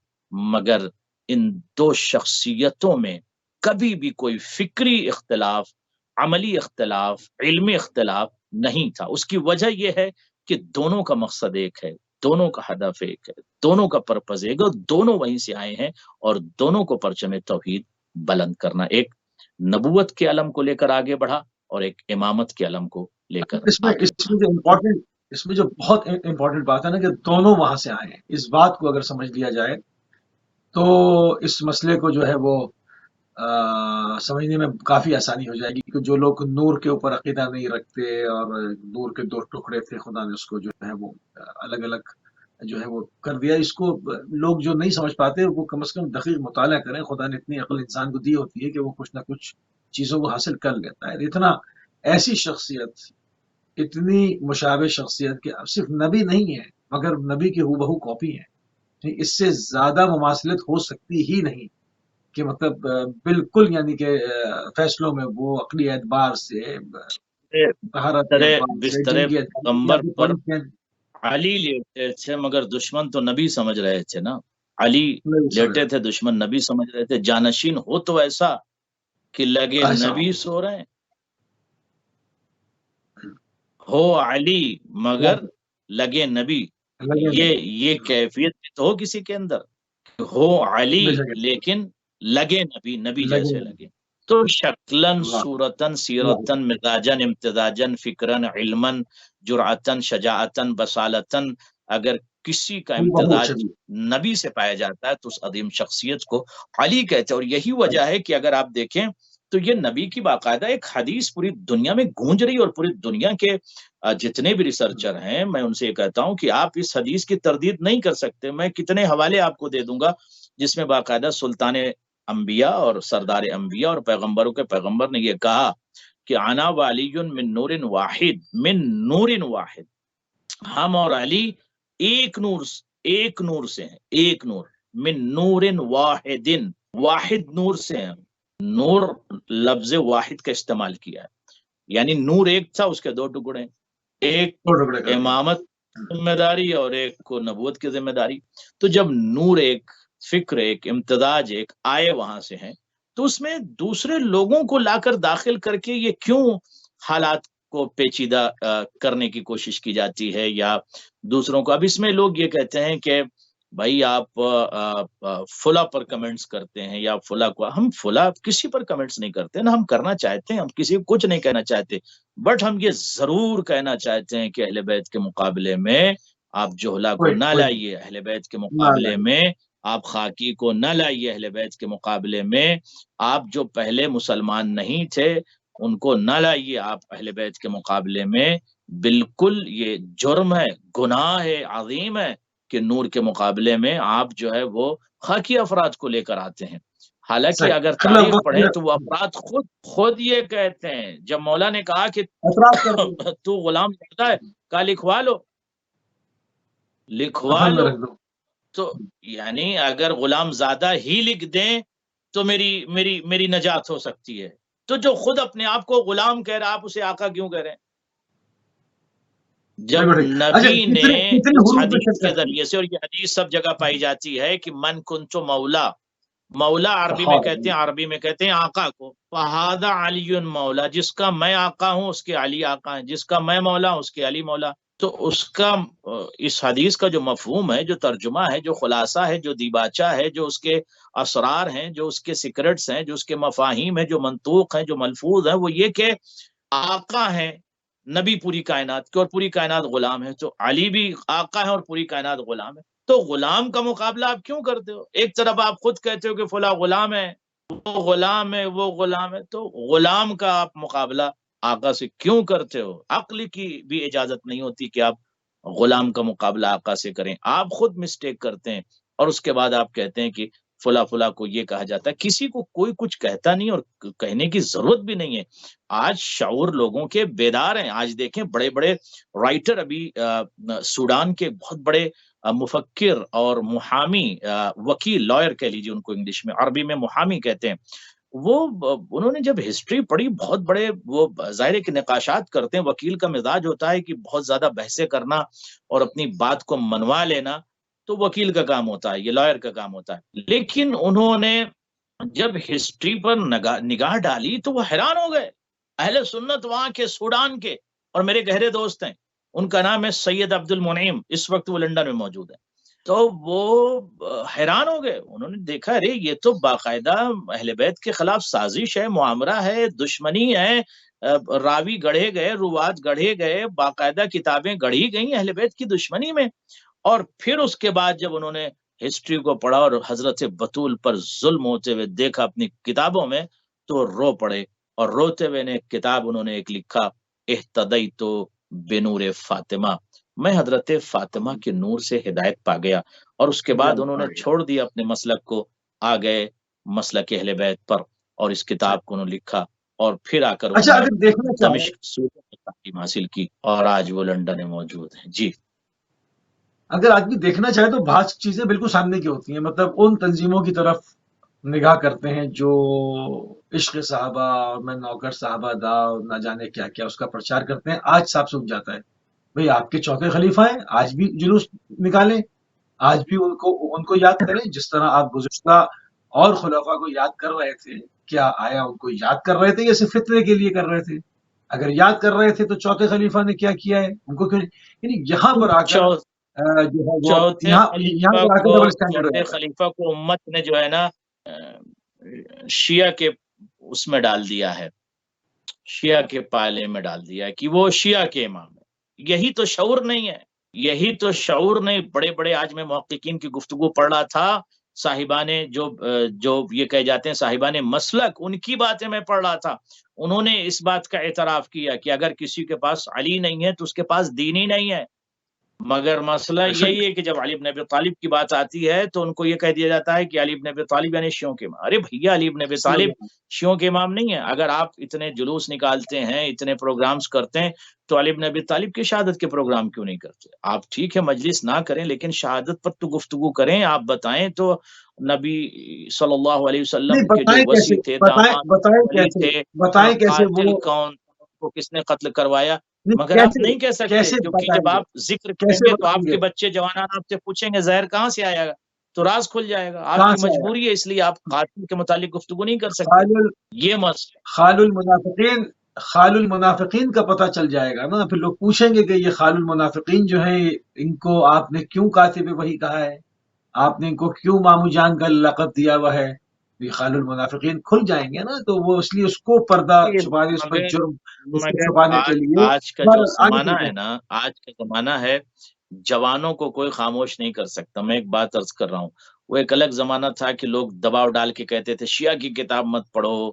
B: مگر ان دو شخصیتوں میں کبھی بھی کوئی فکری اختلاف، عملی اختلاف، علمی اختلاف نہیں تھا۔ اس کی وجہ یہ ہے کہ دونوں کا مقصد ایک ہے، دونوں کا ہدف ایک ہے، دونوں کا پرپز ایک ہے، دونوں وہیں سے آئے ہیں، اور دونوں کو پرچم توحید بلند کرنا، ایک نبوت کے علم کو لے کر آگے بڑھا اور ایک امامت کے علم کو لے کر
A: اس میں جو بہت امپورٹنٹ بات ہے نا کہ دونوں وہاں سے آئے ہیں، اس بات کو اگر سمجھ لیا جائے تو اس مسئلے کو جو ہے وہ سمجھنے میں کافی آسانی ہو جائے گی، کہ جو لوگ نور کے اوپر عقیدہ نہیں رکھتے اور نور کے دو ٹکڑے تھے، خدا نے اس کو جو ہے وہ الگ الگ جو ہے وہ کر دیا، اس کو لوگ جو نہیں سمجھ پاتے وہ کم از کم دقیق مطالعہ کریں۔ خدا نے اتنی عقل انسان کو دی ہوتی ہے کہ وہ کچھ نہ کچھ چیزوں کو حاصل کر لیتا ہے۔ اتنا ایسی شخصیت، اتنی مشابہ شخصیت کہ صرف نبی نہیں ہے مگر نبی کی ہو کاپی ہے، اس سے زیادہ مماثلت ہو سکتی ہی نہیں، کہ مطلب بالکل یعنی کہ فیصلوں میں وہ عقلی اعتبار سے، طہارت کے اعتبار سے، جنگی
B: پیغمبر پر علی لیٹے تھے مگر دشمن تو نبی سمجھ رہے تھے نا، علی لیٹے تھے دشمن نبی سمجھ رہے تھے۔ جانشین ہو تو ایسا کہ لگے نبی سو رہے ہیں، ہو علی مگر لگے نبی، یہ کیفیت تو ہو کسی کے اندر، ہو علی لیکن لگے نبی جیسے لگے۔ تو شکلن، صورتن، سیرتن، مزاجن، امتزاجن، فکرن، علمن، جرعتن، شجاعتن، بصالتن، اگر کسی کا امتزاج نبی سے پایا جاتا ہے تو اس عظیم شخصیت کو علی کہتے ہیں۔ اور یہی وجہ ہے کہ اگر آپ دیکھیں تو یہ نبی کی باقاعدہ ایک حدیث پوری دنیا میں گونج رہی، اور پوری دنیا کے جتنے بھی ریسرچر ہیں میں ان سے یہ کہتا ہوں کہ آپ اس حدیث کی تردید نہیں کر سکتے۔ میں کتنے حوالے آپ کو دے دوں گا جس میں باقاعدہ سلطان انبیاء اور سردار انبیاء اور پیغمبروں کے پیغمبر نے یہ کہا کہ انا وعلی من نور واحد، من نور واحد، ہم اور علی ایک نور سے ہیں، ایک نور، من نور واحد، واحد نور سے ہیں۔ نور لفظ واحد کا استعمال کیا ہے، یعنی نور ایک تھا، اس کے دو ٹکڑے، ایک امامت ذمہ داری اور ایک کو نبوت کی ذمہ داری۔ تو جب نور ایک، فکر ایک، امتزاج ایک آئے وہاں سے ہیں، تو اس میں دوسرے لوگوں کو لا کر داخل کر کے یہ کیوں حالات کو پیچیدہ کرنے کی کوشش کی جاتی ہے، یا دوسروں کو۔ اب اس میں لوگ یہ کہتے ہیں کہ بھائی آپ فلاں پر کمنٹس کرتے ہیں یا فلاں کو، ہم فلاں کسی پر کمنٹس نہیں کرتے نا، ہم کرنا چاہتے ہیں، ہم کسی کو کچھ نہیں کہنا چاہتے، بٹ ہم یہ ضرور کہنا چاہتے ہیں کہ اہل بیت کے مقابلے میں آپ جوہلا کو نہ لائیے، اہل بیت کے مقابلے میں آپ خاکی کو نہ لائیے، اہل بیت کے مقابلے میں آپ جو پہلے مسلمان نہیں تھے ان کو نہ لائیے، آپ اہل بیت کے مقابلے میں بالکل یہ جرم ہے، گناہ ہے، عظیم ہے کے نور کے مقابلے میں آپ جو ہے وہ خاکی افراد کو لے کر آتے ہیں. حالانکہ
A: صحیح.
B: اگر تاریخ پڑھیں تو وہ افراد خود یہ کہتے ہیں، جب مولا نے کہا کہ
A: اعتراف کر دیں.
B: تو غلام زیادہ ہے، کہا لکھوا لو
A: کفن میں رکھ دو.
B: تو یعنی اگر غلام زیادہ ہی لکھ دیں تو میری نجات ہو سکتی ہے. تو جو خود اپنے آپ کو غلام کہہ رہا، آپ اسے آقا کیوں کہہ رہے ہیں؟ جب نبی نے اس حدیث کے ذریعے سے، اور یہ حدیث سب جگہ پائی جاتی ہے کہ من کنتو مولا، مولا عربی میں کہتے ہیں آقا کو. فہذا علی مولا، جس کا میں آقا ہوں اس کے علی آقا ہیں، جس کا میں مولا ہوں اس کے علی مولا. تو اس کا اس حدیث کا جو مفہوم ہے، جو ترجمہ ہے، جو خلاصہ ہے، جو دیباچہ ہے، جو اس کے اسرار ہیں، جو اس کے سیکرٹس ہیں، جو اس کے مفاہیم ہیں، جو منطوق ہیں، جو ملفوظ ہیں، وہ یہ کہ آقا ہیں نبی پوری کائنات کے، اور پوری کائنات غلام ہے. تو علی بھی آقا ہے اور پوری کائنات غلام ہے. تو غلام کا مقابلہ آپ کیوں کرتے ہو؟ ایک طرف آپ خود کہتے ہو کہ فلاں غلام ہے، وہ غلام ہے، وہ غلام ہے، تو غلام کا آپ مقابلہ آقا سے کیوں کرتے ہو؟ عقل کی بھی اجازت نہیں ہوتی کہ آپ غلام کا مقابلہ آقا سے کریں. آپ خود مسٹیک کرتے ہیں اور اس کے بعد آپ کہتے ہیں کہ فلاں فلاں کو یہ کہا جاتا ہے. کسی کو کوئی کچھ کہتا نہیں اور کہنے کی ضرورت بھی نہیں ہے. آج شعور لوگوں کے بیدار ہیں. آج دیکھیں بڑے بڑے رائٹر، ابھی سوڈان کے بہت بڑے مفکر اور محامی، وکیل، لائر کہہ لیجیے ان کو انگلش میں، عربی میں محامی کہتے ہیں، وہ انہوں نے جب ہسٹری پڑھی، بہت بڑے وہ ظاہر کے نقاشات کرتے ہیں. وکیل کا مزاج ہوتا ہے کہ بہت زیادہ بحثیں کرنا اور اپنی بات کو منوا لینا، تو وکیل کا کام ہوتا ہے، یہ لائر کا کام ہوتا ہے. لیکن انہوں نے جب ہسٹری پر نگاہ ڈالی تو وہ حیران ہو گئے. اہل سنت وہاں کے سوڈان کے، اور میرے گہرے دوست ہیں، ان کا نام ہے سید عبد المنعم، اس وقت وہ لندن میں موجود ہے. تو وہ حیران ہو گئے. انہوں نے دیکھا ارے یہ تو باقاعدہ اہل بیت کے خلاف سازش ہے، معامرہ ہے، دشمنی ہے، راوی گڑھے گئے، روات گڑھے گئے، باقاعدہ کتابیں گڑھی گئیں اہل بیت کی دشمنی میں. اور پھر اس کے بعد جب انہوں نے ہسٹری کو پڑھا اور حضرت بطول پر ظلم ہوتے ہوئے دیکھا اپنی کتابوں میں، تو رو پڑے. اور روتے ہوئے نے ایک کتاب انہوں نے ایک لکھا، اہتدیت بنور فاطمہ، میں حضرت فاطمہ کے نور سے ہدایت پا گیا. اور اس کے بعد انہوں نے چھوڑ دیا اپنے مسلک کو، آ گئے مسلک اہل بیت پر، اور اس کتاب کو انہوں نے لکھا. اور پھر آ کر انہوں نے دمشق سورہ میں تعلیم حاصل کی، اور آج وہ لندن میں موجود ہیں. جی،
A: اگر آدمی دیکھنا چاہے تو بہت چیزیں بالکل سامنے کی ہوتی ہیں. مطلب ان تنظیموں کی طرف نگاہ کرتے ہیں جو عشق صحابہ اور میں نوکر صحابہ دا اور نہ جانے کیا کیا اس کا پرچار کرتے ہیں. آج صاف سوکھ جاتا ہے بھئی آپ کے چوتھے خلیفہ ہیں، آج بھی جلوس نکالیں، آج بھی ان کو یاد کریں جس طرح آپ گزشتہ اور خلفاء کو یاد کر رہے تھے. کیا آیا ان کو یاد کر رہے تھے یا صرف فتنے کے لیے کر رہے تھے؟ اگر یاد کر رہے تھے تو چوتھے خلیفہ نے کیا کیا ہے، ان کو کیوں نہیں؟ یعنی یہاں پر آ کر
B: چوتھے خلیفہ کو امت نے جو ہے نا شیعہ کے اس میں ڈال دیا ہے، شیعہ کے پالے میں ڈال دیا ہے کہ وہ شیعہ کے امام ہے. یہی تو شعور نہیں ہے، یہی تو شعور نہیں. بڑے بڑے آج میں محققین کی گفتگو پڑھ رہا تھا، صاحبان جو یہ کہے جاتے ہیں صاحبان مسلک، ان کی باتیں میں پڑھ رہا تھا. انہوں نے اس بات کا اعتراف کیا کہ اگر کسی کے پاس علی نہیں ہے تو اس کے پاس دین ہی نہیں ہے. مگر مسئلہ یہی ہے کہ جب علی بن ابی طالب کی بات آتی ہے تو ان کو یہ کہہ دیا جاتا ہے کہ علی بن ابی طالب یعنی شیعوں کے امام. ارے بھیا، علی بن ابی طالب شیعوں کے امام نہیں ہے. اگر آپ اتنے جلوس نکالتے ہیں، اتنے پروگرامز کرتے ہیں، تو علی بن ابی طالب کی شہادت کے پروگرام کیوں نہیں کرتے؟ آپ ٹھیک ہے مجلس نہ کریں لیکن شہادت پر تو گفتگو کریں. آپ بتائیں تو نبی صلی اللہ علیہ وسلم کے جو وصی تھے،
A: بتائیں کیسے
B: قاتل کون، کو کس نے قتل کروایا؟ مگر آپ نہیں کہہ سکتے، کیونکہ جب آپ ذکر کریں گے تو آپ کے بچے جوانان آپ سے پوچھیں گے زہر کہاں سے آیا گا، تو راز کھل جائے گا. آپ کی مجبوری ہے، اس لیے آپ قاتل کے متعلق گفتگو نہیں کر سکتے. یہ مسئلہ
A: خال المنافقین کا پتہ چل جائے گا نا. پھر لوگ پوچھیں گے کہ یہ خال المنافقین جو ہیں ان کو آپ نے کیوں کاتب وحی کہا ہے، آپ نے ان کو کیوں مامو جان کا لقب دیا ہوا ہے. یہ خال المنافقین کھل جائیں گے نا، تو وہ اس لیے اس کو پردہ چھپانے، اس پر جرم چھپانے کے لیے.
B: آج کا جو زمانہ ہے نا، آج کا زمانہ ہے، جوانوں کو کوئی خاموش نہیں کر سکتا. میں ایک بات عرض کر رہا ہوں، وہ ایک الگ زمانہ تھا کہ لوگ دباؤ ڈال کے کہتے تھے شیعہ کی کتاب مت پڑھو،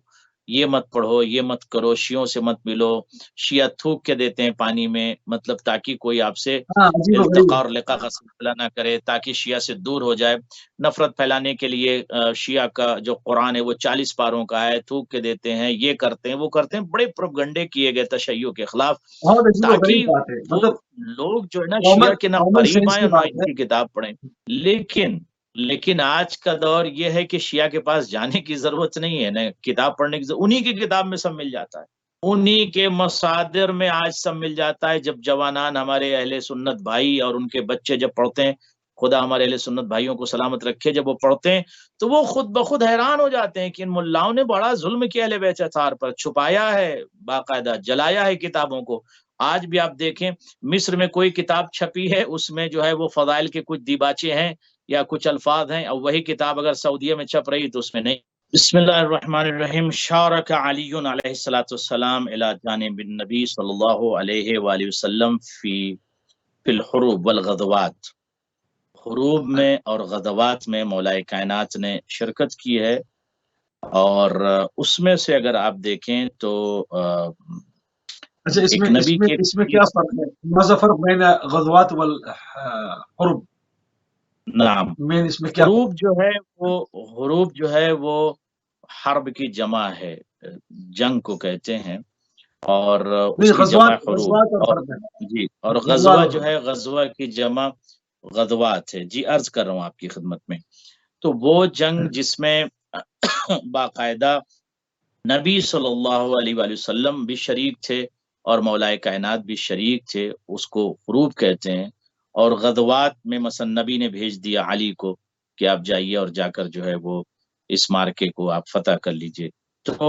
B: یہ مت پڑھو، یہ مت کرو، شیعوں سے مت ملو، شیعہ تھوک کے دیتے ہیں پانی میں، مطلب تاکہ کوئی آپ سے
A: ہاں عجیب و غریب
B: التقاء اور لقاء کا سلسلہ نہ کرے، تاکہ شیعہ سے دور ہو جائے۔ نفرت پھیلانے کے لیے شیعہ کا جو قرآن ہے وہ 40 پاروں کا ہے، تھوک کے دیتے ہیں، یہ کرتے ہیں وہ کرتے ہیں، بڑے پروپگنڈے کیے گئے تشیع کے خلاف،
A: بہت عجیب و غریب
B: تاکہ
A: بات ہے،
B: وہ
A: مطلب
B: لوگ جو ہے نا
A: کامن
B: شیعہ کے نہ
A: کامن
B: قریب
A: سینس
B: آئیں
A: کی
B: اور نہ
A: بات
B: ان
A: ہے۔
B: کی کتاب پڑھیں۔ لیکن آج کا دور یہ ہے کہ شیعہ کے پاس جانے کی ضرورت نہیں ہے، نہ کتاب پڑھنے کی ضرورت، انہی کی کتاب میں سب مل جاتا ہے، انہی کے مصادر میں آج سب مل جاتا ہے۔ جب جوانان ہمارے اہل سنت بھائی اور ان کے بچے جب پڑھتے ہیں، خدا ہمارے اہل سنت بھائیوں کو سلامت رکھے، جب وہ پڑھتے ہیں تو وہ خود بخود حیران ہو جاتے ہیں کہ ان ملاؤں نے بڑا ظلم کیا اہل بیت اطہار پر، چھپایا ہے، باقاعدہ جلایا ہے کتابوں کو۔ آج بھی آپ دیکھیں مصر میں کوئی کتاب چھپی ہے، اس میں جو ہے وہ فضائل کے کچھ دیباچے ہیں یا کچھ الفاظ ہیں، اور وہی کتاب اگر سعودیہ میں چھپ رہی تو اس میں نہیں۔ بسم اللہ الرحمن الرحیم۔ شارک علی علیہ الصلوۃ والسلام الی جانب النبی صلی اللہ علیہ وآلہ وسلم فی الحروب والغزوات، حروب میں اور غزوات میں مولا کائنات نے شرکت کی ہے، اور اس میں سے اگر آپ دیکھیں تو
A: اچھا
B: ایک نبی کے
A: اس میں کیا فرق ہے؟ ماذا فرق بین غزوات والحروب؟
B: نام
A: مین اس میں کیا فرق؟
B: حروب جو ہے وہ حرب کی جمع ہے، جنگ کو کہتے ہیں، اور اس
A: نہیں،
B: کی جمع حروب،
A: غزوات اور
B: اور
A: حرب ہے،
B: جی، اور
A: غزوات
B: غزوہ
A: اور
B: جو
A: حرب۔
B: ہے غزوہ کی جمع غزوات ہے۔ جی عرض کر رہا ہوں آپ کی خدمت میں، تو وہ جنگ جس میں باقاعدہ نبی صلی اللہ علیہ وآلہ وسلم بھی شریک تھے اور مولا کائنات بھی شریک تھے، اس کو حروب کہتے ہیں۔ اور غزوات میں مثلا نبی نے بھیج دیا علی کو کہ آپ جائیے اور جا کر جو ہے وہ اس مارکے کو آپ فتح کر لیجئے۔ تو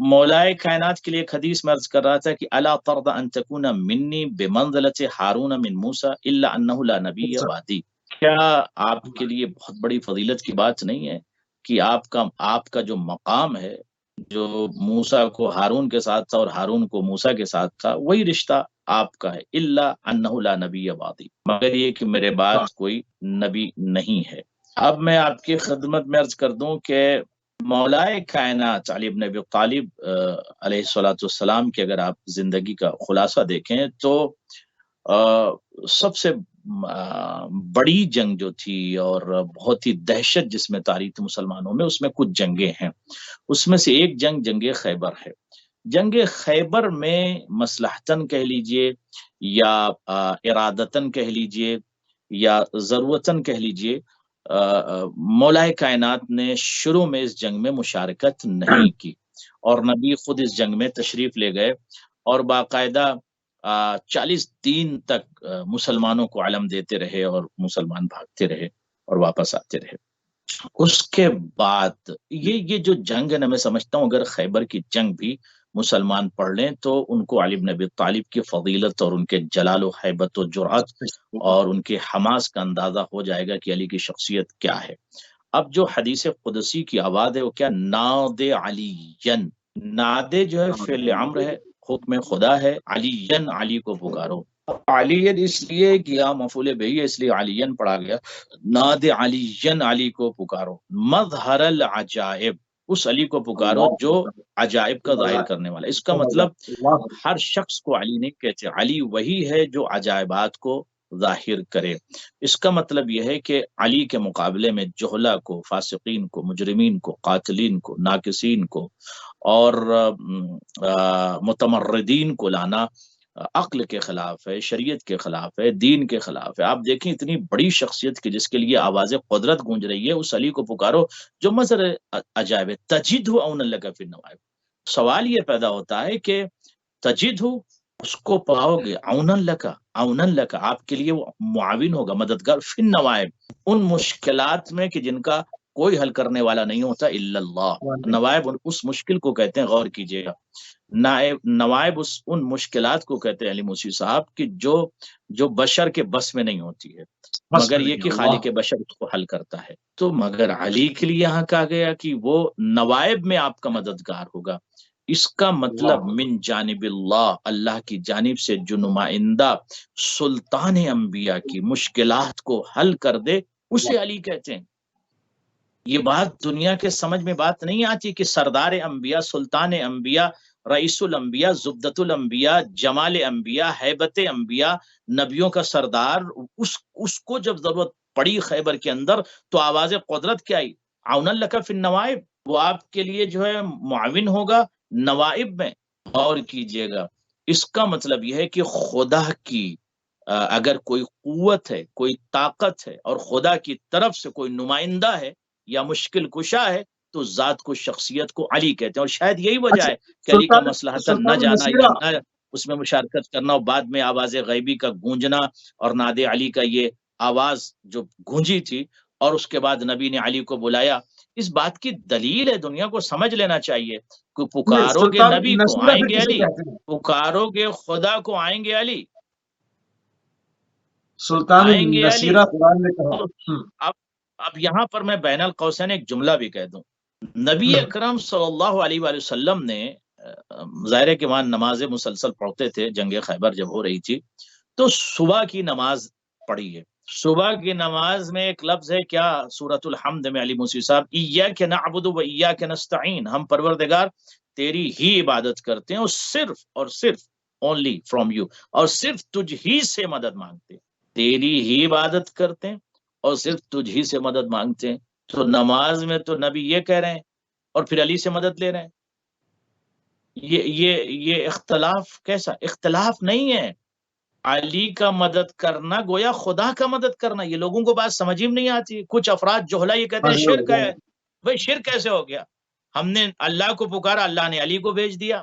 B: مولا کائنات کے لیے ایک حدیث میں عرض کر رہا تھا کہ الا ترضى ان تكون منی بمنزلة ہارون من موسیٰ الا انه لا نبی
A: اچھا،
B: بعدی، کیا آپ کے لیے بہت بڑی فضیلت کی بات نہیں ہے کہ آپ کا جو مقام ہے، جو موسیٰ کو ہارون کے ساتھ تھا اور ہارون کو موسیٰ کے ساتھ تھا، وہی رشتہ آپ کا ہے، الا انہ لا نبی بعدی، مگر یہ کہ میرے بعد کوئی نبی نہیں ہے۔ اب میں آپ کی خدمت میں عرض کر دوں کہ مولا کائنات علی بن ابی طالب علیہ الصلوۃ والسلام کی اگر آپ زندگی کا خلاصہ دیکھیں تو سب سے بڑی جنگ جو تھی اور بہت ہی دہشت جس میں تاریخ مسلمانوں میں، اس میں کچھ جنگیں ہیں، اس میں سے ایک جنگ خیبر ہے۔ جنگ خیبر میں مصلحتاً کہہ لیجئے یا ارادتاً کہہ لیجئے یا ضرورتاً کہہ لیجئے، مولا کائنات نے شروع میں اس جنگ میں مشارکت نہیں کی، اور نبی خود اس جنگ میں تشریف لے گئے اور باقاعدہ 40 دن تک مسلمانوں کو علم دیتے رہے اور مسلمان بھاگتے رہے اور واپس آتے رہے۔ اس کے بعد یہ جو جنگ ہے نا، میں سمجھتا ہوں اگر خیبر کی جنگ بھی مسلمان پڑھ لیں تو ان کو علی بن ابی طالب کی فضیلت اور ان کے جلال و ہیبت و جرأت اور ان کے حماس کا اندازہ ہو جائے گا کہ علی کی شخصیت کیا ہے۔ اب جو حدیث قدسی کی آواز ہے وہ کیا، ناد علیین، ناد جو ہے فعل امر ہے، حکم خدا ہے، علیین علی کو پکارو، علیین اس لیے کہ یہاں مفعول بہی ہے اس لیے علیین پڑھا گیا، ناد علیین علی کو پکارو، مظہر العجائب، اس علی کو پکارو جو عجائب کا ظاہر کرنے والا۔ اس کا مطلب ہر شخص کو علی نہیں کہتے، علی وہی ہے جو عجائبات کو ظاہر کرے۔ اس کا مطلب یہ ہے کہ علی کے مقابلے میں جہلا کو، فاسقین کو، مجرمین کو، قاتلین کو، ناقصین کو اور متمردین کو لانا عقل کے خلاف ہے، شریعت کے خلاف ہے، دین کے خلاف ہے۔ آپ دیکھیں اتنی بڑی شخصیت کی جس کے لیے آواز قدرت گونج رہی ہے، اس علی کو پکارو جو مظہر عجائب ہے، تجد عون لک فی النوائب۔ سوال یہ پیدا ہوتا ہے کہ تجد اس کو پاؤ گے، عونن لک آپ کے لیے وہ معاون ہوگا، مددگار، فی النوائب ان مشکلات میں کہ جن کا کوئی حل کرنے والا نہیں ہوتا الا اللہ۔ نوائب اس مشکل کو کہتے ہیں، غور کیجئے گا، نوائب ان مشکلات کو کہتے ہیں علی موسی صاحب کی جو بشر کے بس میں نہیں ہوتی ہے، مگر یہ کہ خالق بشر اس کو حل کرتا ہے۔ تو مگر علی کے لیے یہاں کہا گیا کہ وہ نوائب میں آپ کا مددگار ہوگا، اس کا مطلب من جانب اللہ، اللہ کی جانب سے جو نمائندہ سلطان انبیاء کی مشکلات کو حل کر دے اسے علی کہتے ہیں۔ یہ بات دنیا کے سمجھ میں بات نہیں آتی کہ سردار انبیاء، سلطان انبیاء، رئیس الانبیاء، زبدۃ الانبیاء، جمال انبیاء، ہیبت انبیاء، نبیوں کا سردار، اس کو جب ضرورت پڑی خیبر کے اندر تو آواز قدرت کیا آئی؟ عون لک فی النوائب، وہ آپ کے لیے جو ہے معاون ہوگا نوائب میں۔ غور کیجئے گا، اس کا مطلب یہ ہے کہ خدا کی اگر کوئی قوت ہے، کوئی طاقت ہے، اور خدا کی طرف سے کوئی نمائندہ ہے یا مشکل کشا ہے، تو ذات کو، شخصیت کو علی کہتے ہیں۔ اور شاید یہی وجہ
A: اچھا
B: ہے کہ علی کا
A: سلطان
B: مصلحتاً نہ
A: سلطان
B: جانا یا
A: النصیرہ،
B: نہ اس میں مشارکت کرنا، اور بعد میں آواز غیبی کا گونجنا اور ناد علی کا یہ آواز جو گونجی تھی، اور اس کے بعد نبی نے علی کو بلایا، اس بات کی دلیل ہے، دنیا کو سمجھ لینا چاہیے کہ
A: نہیں
B: پکارو گے
A: سلطان
B: نبی کو
A: النصیرہ
B: آئیں
A: پھر
B: گے
A: کسے
B: علی،
A: کہتے ہیں؟
B: پکارو گے خدا کو آئیں گے علی،
A: سلطان
B: آئیں گے علی۔
A: النصیرہ قرآن نے کہا۔
B: اب اب یہاں پر میں بین القوسین ایک جملہ بھی کہہ دوں، نبی اکرم صلی اللہ علیہ وآلہ وسلم نے ظاہر ہے کہ وہاں نمازیں مسلسل پڑھتے تھے، جنگ خیبر جب ہو رہی تھی تو صبح کی نماز پڑھی ہے۔ صبح کی نماز میں ایک لفظ ہے کیا سورۃ الحمد میں، علی موسی صاحب، ایاک نعبد و ایاک نستعین، ہم پروردگار تیری ہی عبادت کرتے ہیں اور صرف اونلی فرام یو، اور صرف تجھ ہی سے مدد مانگتے ہیں، تیری ہی عبادت کرتے ہیں اور صرف تجھ ہی سے مدد مانگتے ہیں۔ تو نماز میں تو نبی یہ کہہ رہے ہیں اور پھر علی سے مدد لے رہے ہیں۔ یہ اختلاف کیسا؟ اختلاف نہیں ہے، علی کا مدد کرنا گویا خدا کا مدد کرنا۔ یہ لوگوں کو بات سمجھ ہی نہیں آتی، کچھ افراد جوہلا یہ کہتے ہیں شرک ہے۔ بھائی شرک کیسے ہو گیا؟ ہم نے اللہ کو پکارا، اللہ نے علی کو بھیج دیا۔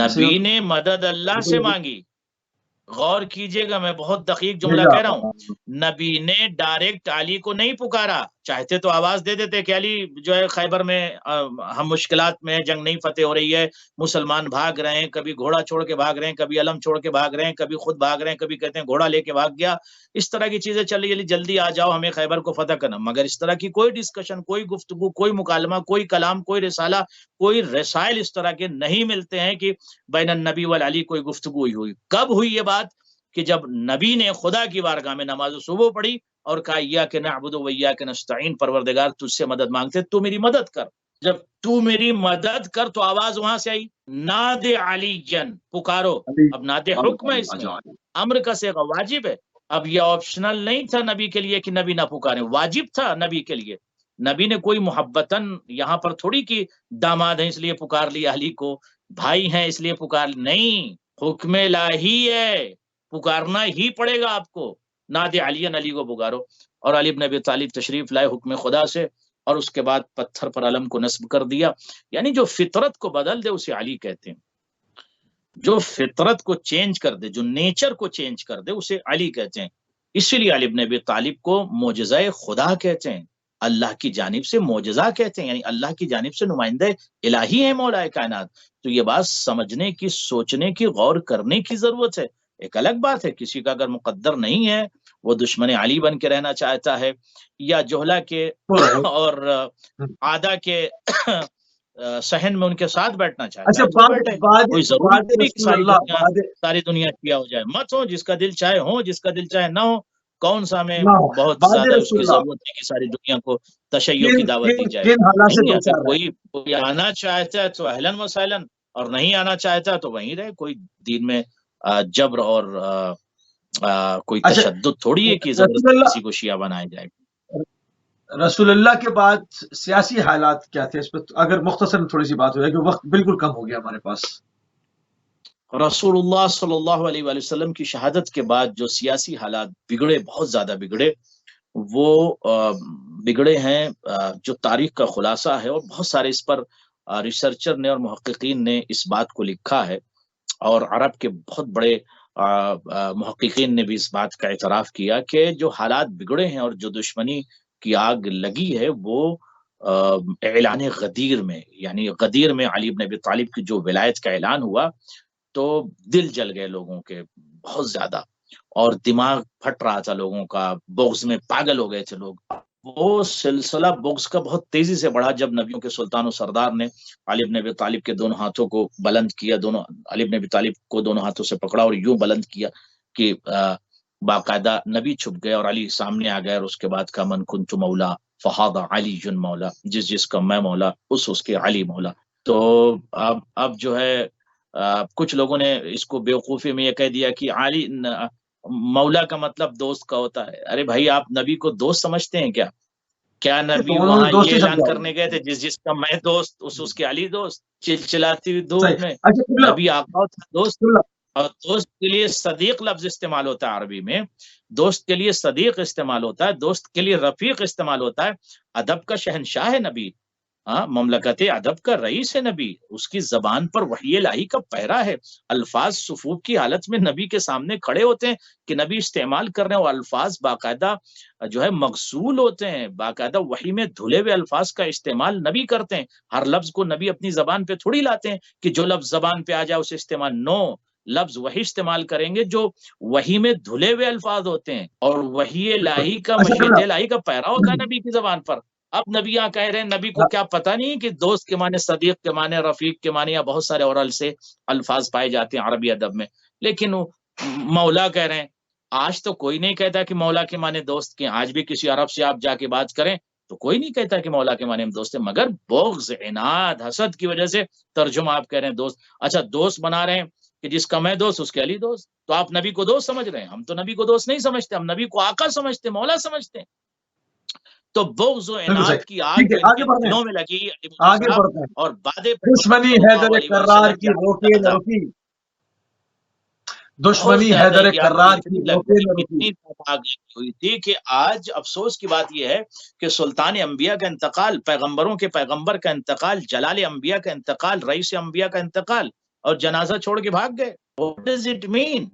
B: نبی نے مدد اللہ سے مانگی، غور کیجئے گا، میں بہت دقیق جملہ کہہ رہا ہوں، نبی نے ڈائریکٹ علی کو نہیں پکارا، چاہتے تو آواز دے دیتے کہ علی جو ہے خیبر میں ہم مشکلات میں، جنگ نہیں فتح ہو رہی ہے، مسلمان بھاگ رہے ہیں، کبھی گھوڑا چھوڑ کے بھاگ رہے ہیں، کبھی علم چھوڑ کے بھاگ رہے ہیں، کبھی خود بھاگ رہے ہیں، کبھی کہتے ہیں گھوڑا لے کے بھاگ گیا، اس طرح کی چیزیں چل رہی ہے، جلدی آ جاؤ ہمیں خیبر کو فتح کرنا۔ مگر اس طرح کی کوئی ڈسکشن، کوئی گفتگو، کوئی مکالمہ، کوئی کلام، کوئی رسالہ، کوئی رسائل اس طرح کے نہیں ملتے ہیں کہ بین النبی والعلی کوئی گفتگو ہوئی۔ کب ہوئی یہ بات؟ کہ جب نبی نے خدا کی بارگاہ میں نماز صبح پڑھی اور کہا ایاک نعبد و ایاک نستعین، پروردگار تجھ سے مدد مانگتے، تو میری مدد کر۔ جب تو میری مدد کر تو آواز وہاں سے آئی ناد علی جن، پکارو۔ اب ناد حکم ہے، اس میں امر کا صیغہ واجب ہے۔ اب یہ آپشنل نہیں تھا نبی کے لیے کہ نبی نہ پکارے، واجب تھا نبی کے لیے۔ نبی نے کوئی محبتاً یہاں پر تھوڑی کی داماد ہیں اس لیے پکار لیا علی کو، بھائی ہیں اس لیے پکار، نہیں، حکم الہی ہے، پکارنا ہی پڑے گا آپ کو۔ ناد علی، علی کو پکارو۔ اور علی بن ابی طالب تشریف لائے حکم خدا سے، اور اس کے بعد پتھر پر علم کو نصب کر دیا۔ یعنی جو فطرت کو بدل دے اسے علی کہتے ہیں، جو فطرت کو چینج کر دے، جو نیچر کو چینج کر دے اسے علی کہتے ہیں۔ اسی لیے علی بن ابی طالب کو معجزہ خدا کہتے ہیں، اللہ کی جانب سے معجزہ کہتے ہیں، یعنی اللہ کی جانب سے نمائندہ الہی ہے مولا کائنات۔ تو یہ بات سمجھنے کی، سوچنے کی، غور کرنے کی ضرورت ہے۔ ایک الگ بات ہے کسی کا اگر مقدر نہیں ہے، وہ دشمن علی بن کے رہنا چاہتا ہے، یا جوہلا کے اور عادہ کے صحن میں ان کے ساتھ بیٹھنا چاہتا ہے تو بیٹھے، کوئی ضروری نہیں کہ ساری دنیا کیا ہو جائے، مت ہو، جس کا دل چاہے ہو، جس کا دل چاہے نہ ہو، کون سا ہمیں بہت زیادہ اس کی ضرورت ہے کہ ساری دنیا کو تشیع کی دعوت دی جائے۔ نہیں، اگر کوئی آنا چاہتا ہے تو اہلاً و سہلاً، اور نہیں آنا چاہتا تو وہیں رہے۔ کوئی دین میں جبر اور کوئی تشدد تھوڑی ہے کہ زبردستی کسی کو شیعہ بنایا جائے۔
A: رسول اللہ کے بعد سیاسی حالات کیا تھے، اس پر اگر مختصر تھوڑی سی بات ہو جائے، کہ وقت بالکل کم ہو گیا ہمارے پاس۔
B: رسول اللہ صلی اللہ علیہ وآلہ وسلم کی شہادت کے بعد جو سیاسی حالات بگڑے، بہت زیادہ بگڑے، وہ بگڑے ہیں جو تاریخ کا خلاصہ ہے، اور بہت سارے اس پر ریسرچر نے اور محققین نے اس بات کو لکھا ہے، اور عرب کے بہت بڑے محققین نے بھی اس بات کا اعتراف کیا کہ جو حالات بگڑے ہیں اور جو دشمنی کی آگ لگی ہے وہ اعلان غدیر میں، یعنی غدیر میں علی بن ابی طالب کی جو ولایت کا اعلان ہوا تو دل جل گئے لوگوں کے بہت زیادہ، اور دماغ پھٹ رہا تھا لوگوں کا، بغض میں پاگل ہو گئے تھے لوگ۔ وہ سلسلہ بغض کا بہت تیزی سے بڑھا جب نبیوں کے سلطان و سردار نے علی بن ابی طالب کے دونوں ہاتھوں کو بلند کیا، علی بن ابی طالب کو دونوں ہاتھوں سے پکڑا اور یوں بلند کیا کہ باقاعدہ نبی چھپ گئے اور علی سامنے آ گئے، اور اس کے بعد کا من کنت مولا فہذا علی جن مولا، جس کا میں مولا اس کے علی مولا۔ تو اب جو ہے کچھ لوگوں نے اس کو بیوقوفی میں یہ کہہ دیا کہ علی مولا کا مطلب دوست کا ہوتا ہے۔ ارے بھائی، آپ نبی کو دوست سمجھتے ہیں کیا؟ کیا نبی
A: تو انہوں
B: وہاں
A: نے دوستی
B: یہ اعلان
A: سمجھا
B: کرنے گئے تھے جس کا میں دوست اس کے علی دوست؟ چلچلاتی ہوئی
A: صحیح۔
B: دھوپ میں
A: اچھا قبلہ
B: نبی آقا تھا دوست،
A: قبلہ
B: اور دوست کے لیے صدیق لفظ استعمال ہوتا ہے عربی میں، دوست کے لیے صدیق استعمال ہوتا ہے، دوست کے لیے رفیق استعمال ہوتا ہے۔ ادب کا شہنشاہ ہے نبی، ہاں، مملکت ادب کا رئیس ہے نبی، اس کی زبان پر وحی الہی کا پہرا ہے۔ الفاظ صفوف کی حالت میں نبی کے سامنے کھڑے ہوتے ہیں کہ نبی استعمال کر رہے ہیں، وہ الفاظ باقاعدہ جو ہے مغسول ہوتے ہیں، باقاعدہ وحی میں دھلے ہوئے الفاظ کا استعمال نبی کرتے ہیں۔ ہر لفظ کو نبی اپنی زبان پہ تھوڑی لاتے ہیں کہ جو لفظ زبان پہ آ جائے اسے استعمال، نو، لفظ وہی استعمال کریں گے جو وحی میں دھلے ہوئے الفاظ ہوتے ہیں، اور وحی الہی کا
A: اچھا
B: مشیت
A: قبلہ
B: الہی کا پیرا ہوتا ہے نبی کی زبان پر۔ اب نبی یہاں کہہ رہے ہیں نبی کو کیا پتہ نہیں کہ دوست کے معنی صدیق کے معنی رفیق کے معنی یا بہت سارے اور سے الفاظ پائے جاتے ہیں عربی ادب میں، لیکن وہ مولا کہہ رہے ہیں۔ آج تو کوئی نہیں کہتا کہ مولا کے معنی دوست کے، آج بھی کسی عرب سے آپ جا کے بات کریں تو کوئی نہیں کہتا کہ مولا کے معنی ہم دوست ہیں، مگر بغض، عناد، حسد کی وجہ سے ترجمہ آپ کہہ رہے ہیں دوست۔ اچھا دوست بنا رہے ہیں کہ جس کا میں دوست اس کے علی دوست، تو آپ نبی کو دوست سمجھ رہے ہیں؟ ہم تو نبی کو دوست نہیں سمجھتے، ہم نبی کو آقا سمجھتے، مولا سمجھتے ہیں۔ تو بغض و
A: بالکل صحیح۔
B: عناد کی آگ
A: ٹھیک ہے،
B: جو ان
A: آگے
B: کے
A: بڑھتے ہیں،
B: دلوں میں لگی علی مفتی
A: آگے
B: صاحب،
A: بڑھتے ہیں۔
B: اور بعد پیغمبر
A: دشمنی
B: صلی اللہ
A: حیدر
B: علیہ
A: کرار
B: وسلم
A: کی
B: کیا
A: روکے
B: کہا
A: نہ
B: تھا؟
A: رکی،
B: بہت
A: دشمنی
B: زیادہ
A: حیدر
B: کہ آپ کو
A: کرار کی
B: اتنی
A: روکے نہ رکی۔
B: اتنی آگ لگی ہوئی تھی کہ آج افسوس کی بات یہ ہے کہ سلطان انبیاء کا انتقال، پیغمبروں کے پیغمبر کا انتقال، جلال انبیاء کا انتقال، رئیس انبیاء کا انتقال، اور جنازہ چھوڑ کے بھاگ گئے۔ What does it mean?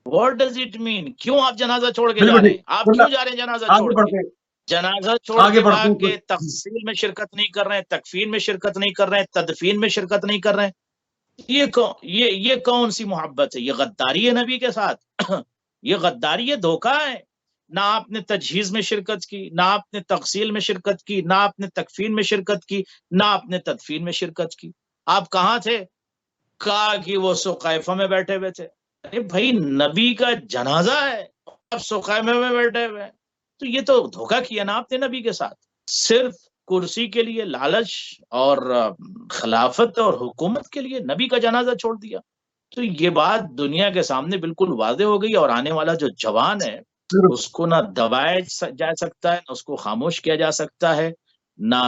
B: What does it mean? کیوں آپ جنازہ چھوڑ کے جا
A: بالکل
B: رہے
A: ٹھیک،
B: ہیں؟ آپ
A: قبلہ
B: کیوں جا رہے ہیں جنازہ چھوڑ
A: آگے
B: کے؟
A: بڑھتے ہیں،
B: جنازہ چھوڑ
A: آگے
B: کے
A: بڑھتے
B: بھاگ
A: ہیں
B: گئے، تغسیل میں شرکت نہیں کر رہے ہیں، تکفین میں شرکت نہیں کر رہے ہیں، تدفین میں شرکت نہیں کر رہے ہیں۔ یہ کون سی محبت ہے؟ یہ غداری ہے نبی کے ساتھ، یہ غداری ہے، دھوکہ ہے۔ نہ آپ نے تجہیز میں شرکت کی، نہ آپ نے تغسیل میں شرکت کی، نہ آپ نے تکفین میں شرکت کی، نہ آپ نے تدفین میں شرکت کی۔ آپ کہاں تھے؟ کہا کہ وہ سقائفہ میں بیٹھے ہوئے تھے۔ ارے بھائی، نبی کا جنازہ ہے، آپ سقائفہ میں بیٹھے ہوئے ہیں، تو یہ تو دھوکہ کیا نا آپ نے نبی کے ساتھ۔ صرف کرسی کے لیے لالچ اور خلافت اور حکومت کے لیے نبی کا جنازہ چھوڑ دیا۔ تو یہ بات دنیا کے سامنے بالکل واضح ہو گئی، اور آنے والا جو جوان ہے اس کو نہ دبایا جا سکتا ہے، نہ اس کو خاموش کیا جا سکتا ہے، نہ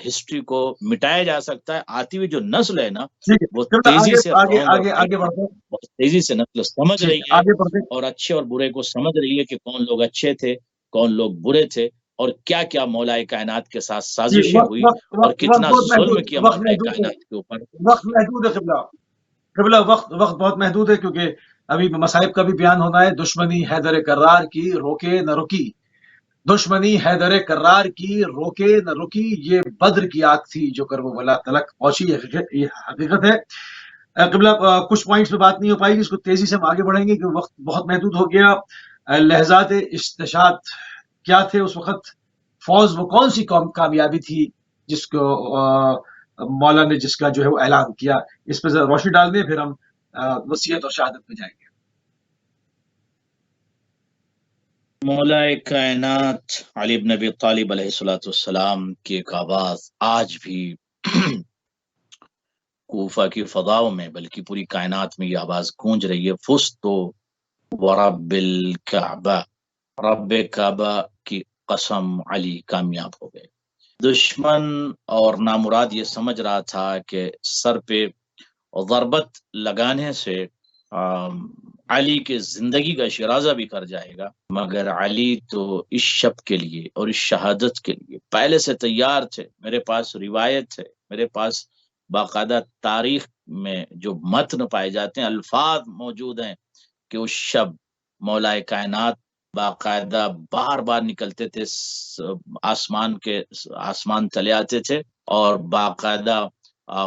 B: ہسٹری کو مٹایا جا سکتا ہے۔ آتی ہوئی جو نسل ہے نا،
A: ٹھیک ہے
B: وہ
A: قبلہ،
B: تیزی
A: آگے
B: سے
A: آگے
B: رونگ اور
A: آگے
B: رائٹ
A: آگے
B: کی
A: بڑھتے ہیں،
B: بہت تیزی سے نسل سمجھ
A: ٹھیک
B: رہی
A: ہے
B: ہے،
A: آگے بڑھتے ہیں۔
B: اور اچھے اور برے کو سمجھ رہی ہے کہ کون لوگ اچھے تھے، کون لوگ برے تھے، اور کیا کیا مولا کائنات کے ساتھ
A: جی،
B: سازشیں
A: وقت
B: ہوئی،
A: وقت
B: اور
A: وقت وقت
B: کتنا
A: بہت
B: ظلم
A: محدود،
B: کیا
A: وقت
B: مولا
A: محدود ہے،
B: کائنات کے اوپر۔
A: وقت محدود ہے قبلہ، قبلہ وقت بہت محدود ہے، کیونکہ ابھی مصائب کا بھی بیان ہونا ہے۔ دشمنی حیدر کرار کی روکے نہ رکی، دشمنی حیدر کرار کی روکے نہ رکی، یہ بدر کی آگ تھی جو کربلا تلک پہنچی، یہ حقیقت ہے۔ قبلہ کچھ پوائنٹس پہ بات نہیں ہو پائے گی، اس کو تیزی سے ہم آگے بڑھیں گے کیونکہ وقت بہت محدود ہو گیا۔ لحظات استشہاد کیا تھے اس وقت؟ فوج وہ کون سی کامیابی تھی جس کو مولا نے، جس کا جو ہے وہ اعلان کیا؟ اس پہ ذرا روشنی ڈال دیں، پھر ہم وصیت اور شہادت پہ جائیں گے۔
B: مولا کائنات علی بن ابی طالب علیہ السلام کی ایک آواز آج بھی کوفہ کی فضاؤں میں، بلکہ پوری کائنات میں یہ آواز گونج رہی ہے، فزتو ورب الکعبہ، رب کعبہ کی قسم، علی کامیاب ہو گئے۔ دشمن اور نامراد یہ سمجھ رہا تھا کہ سر پہ ضربت لگانے سے علی کے زندگی کا شرازہ بھی کر جائے گا، مگر علی تو اس شب کے لیے اور اس شہادت کے لیے پہلے سے تیار تھے۔ میرے پاس روایت ہے، میرے پاس باقاعدہ تاریخ میں جو متن پائے جاتے ہیں، الفاظ موجود ہیں کہ اس شب مولا کائنات باقاعدہ بار بار نکلتے تھے، آسمان تلے آتے تھے، اور باقاعدہ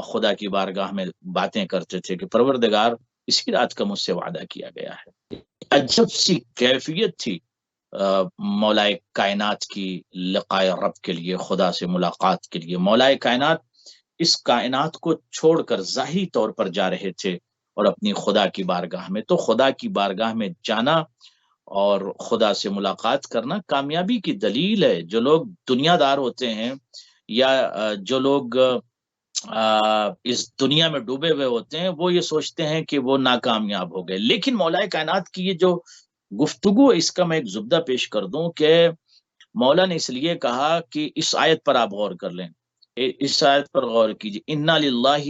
B: خدا کی بارگاہ میں باتیں کرتے تھے کہ پروردگار، اسی رات کا مجھ سے وعدہ کیا گیا ہے۔ عجب سی کیفیت تھی مولا کائنات کی لقائے رب کے لیے، خدا سے ملاقات کے لیے۔ مولا کائنات اس کائنات کو چھوڑ کر ظاہری طور پر جا رہے تھے اور اپنی خدا کی بارگاہ میں، تو خدا کی بارگاہ میں جانا اور خدا سے ملاقات کرنا کامیابی کی دلیل ہے۔ جو لوگ دنیا دار ہوتے ہیں یا جو لوگ اس دنیا میں ڈوبے ہوئے ہوتے ہیں، وہ یہ سوچتے ہیں کہ وہ ناکامیاب ہو گئے، لیکن مولا کائنات کی یہ جو گفتگو ہے، اس کا میں ایک زبدہ پیش کر دوں کہ مولا نے اس لیے کہا کہ اس آیت پر آپ غور کر لیں، اس آیت پر غور کیجیے، انا للہ،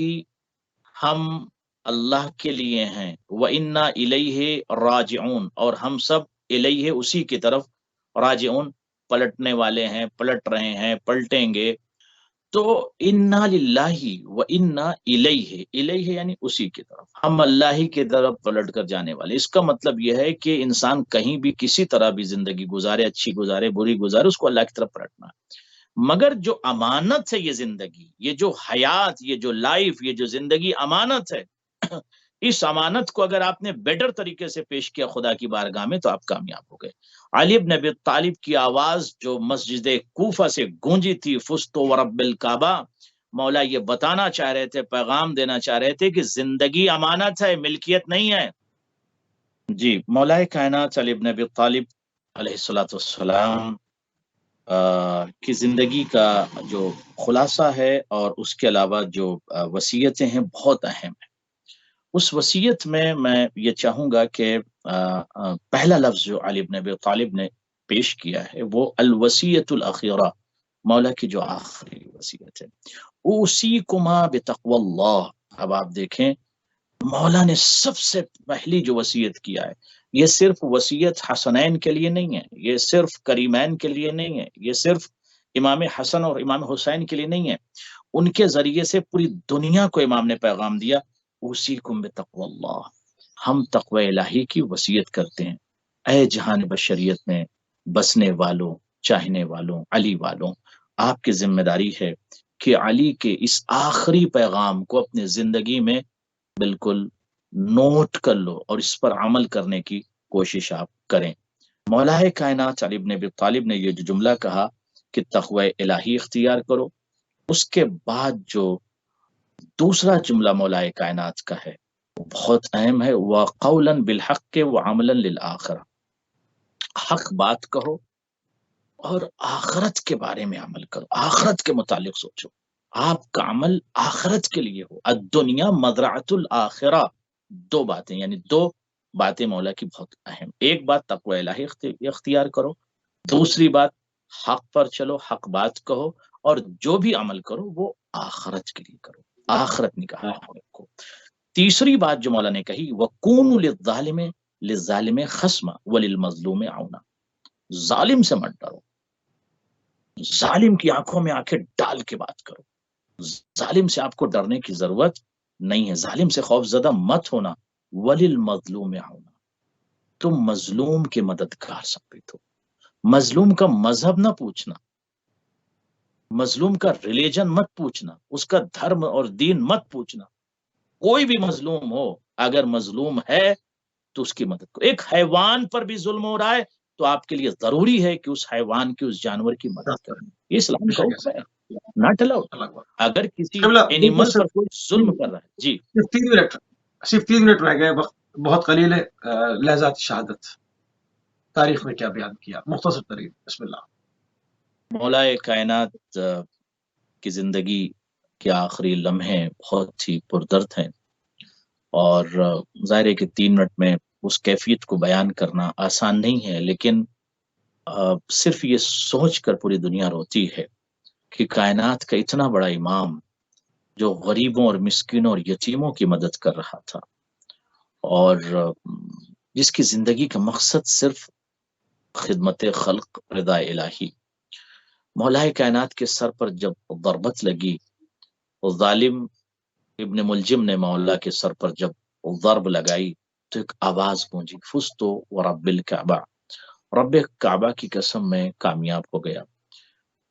B: ہم اللہ کے لیے ہیں، وَإِنَّا إِلَيْهِ راجعون، اور ہم سب الیہ، اسی کی طرف، راجعون، پلٹنے والے ہیں، پلٹ رہے ہیں، پلٹیں گے۔ تو انا للہ وَإِنَّا إِلَيْهِ، الیہ یعنی اسی کی طرف، ہم اللہ ہی کی طرف پلٹ کر جانے والے۔ اس کا مطلب یہ ہے کہ انسان کہیں بھی کسی طرح بھی زندگی گزارے، اچھی گزارے بری گزارے، اس کو اللہ کی طرف پلٹنا ہے۔ مگر جو امانت ہے یہ زندگی، یہ جو حیات، یہ جو لائف، یہ جو زندگی امانت ہے، اس امانت کو اگر آپ نے بیٹر طریقے سے پیش کیا خدا کی بارگاہ میں تو آپ کامیاب ہو گئے۔ علی بن ابی طالب کی آواز جو مسجد کوفہ سے گونجی تھی، فزت ورب الکعبہ، مولا یہ بتانا چاہ رہے تھے، پیغام دینا چاہ رہے تھے کہ زندگی امانت ہے، ملکیت نہیں ہے۔ جی، مولا کائنات علی بن ابی طالب علیہ الصلوۃ والسلام کی زندگی کا جو خلاصہ ہے اور اس کے علاوہ جو وصیتیں ہیں بہت اہم ہیں۔ اس وصیت میں یہ چاہوں گا کہ پہلا لفظ جو علی بن ابی طالب نے پیش کیا ہے وہ الوصیۃ الاخیرہ، مولا کی جو آخری وصیت ہے، اوصیکما بتقوی اللہ۔ اب آپ دیکھیں مولا نے سب سے پہلی جو وصیت کیا ہے، یہ صرف وصیت حسنین کے لیے نہیں ہے، یہ صرف کریمین کے لیے نہیں ہے، یہ صرف امام حسن اور امام حسین کے لیے نہیں ہے، ان کے ذریعے سے پوری دنیا کو امام نے پیغام دیا، اوصیکم بتقوی اللہ، ہم تقوی الہی کی وصیت کرتے ہیں۔ اے جہان بشریت میں بسنے والوں، چاہنے والوں، علی والوں، آپ کی ذمہ داری ہے کہ علی کے اس آخری پیغام کو اپنے زندگی میں بالکل نوٹ کر لو اور اس پر عمل کرنے کی کوشش آپ کریں۔ مولا کائنات علی بن ابی طالب نے یہ جو جملہ کہا کہ تقوی الہی اختیار کرو، اس کے بعد جو دوسرا جملہ مولا کائنات کا ہے وہ بہت اہم ہے، وَقَوْلًا بِالْحَقِّ وَعَمَلًا لِلْآخِرَةِ، حق بات کہو اور آخرت کے بارے میں عمل کرو، آخرت کے متعلق سوچو، آپ کا عمل آخرت کے لیے ہو۔ الدنیا مزرعۃ الآخرہ، دو باتیں، یعنی دو باتیں مولا کی بہت اہم، ایک بات تقوی الہی اختیار کرو، دوسری بات حق پر چلو، حق بات کہو، اور جو بھی عمل کرو وہ آخرت کے لیے کرو، آخرت نکاح عمل کو۔ تیسری بات جو مولا نے کہی، وَكُونُوا لِلظَّالِمِ خَصْمًا وَلِلْمَظْلُومِ عَوْنًا، ظالم سے مت ڈرو، ظالم کی آنکھوں میں آنکھیں ڈال کے بات کرو، ظالم سے آپ کو ڈرنے کی ضرورت نہیں ہے، ظالم سے خوف زدہ مت ہونا، وَلِلْمَظْلُومِ عَوْنًا، تم مظلوم کے مددگار ثابت ہو۔ مظلوم کا مذہب نہ پوچھنا، مظلوم کا ریلیجن مت پوچھنا، اس کا دھرم اور دین مت پوچھنا، کوئی بھی مظلوم ہو، اگر مظلوم ہے تو اس کی مدد کرو۔ ایک حیوان پر بھی ظلم ہو رہا ہے تو آپ کے لیے ضروری ہے کہ اس حیوان کی، اس جانور کی مدد کریں، یہ اسلام کا حکم ہے، ناٹ الاؤڈ۔ اگر کسی اینیمل پر کوئی ظلم کر رہا ہے، جی
A: صرف 3 منٹ رہ گئے، وقت بہت قلیل ہے۔ لحظات شہادت تاریخ میں کیا بیان کیا، مختصر ترین، بسم اللہ۔
B: مولا کائنات کی زندگی کے آخری لمحے بہت ہی پردرد ہیں، اور ظاہر ہے کہ 3 منٹ میں اس کیفیت کو بیان کرنا آسان نہیں ہے، لیکن صرف یہ سوچ کر پوری دنیا روتی ہے کہ کائنات کا اتنا بڑا امام جو غریبوں اور مسکینوں اور یتیموں کی مدد کر رہا تھا، اور جس کی زندگی کا مقصد صرف خدمت خلق، رضا الہی، مولا کائنات کے سر پر جب ضربت لگی، ظالم ابن ملجم نے مولا کے سر پر جب ضرب لگائی تو ایک آواز گونجی، فزت ورب الکعبہ، رب کعبہ کی قسم میں کامیاب ہو گیا۔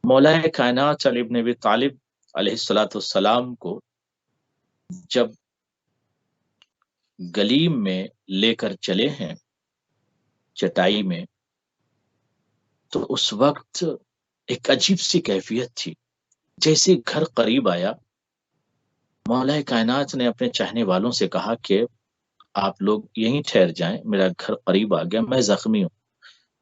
B: مولا کائنات علی بن ابی طالب علیہ الصلوۃ والسلام کو جب گلیم میں لے کر چلے ہیں چٹائی میں، تو اس وقت ایک عجیب سی کیفیت تھی، جیسے گھر قریب آیا، مولا کائنات نے اپنے چاہنے والوں سے کہا کہ آپ لوگ یہیں ٹھہر جائیں، میرا گھر قریب آ گیا، میں زخمی ہوں،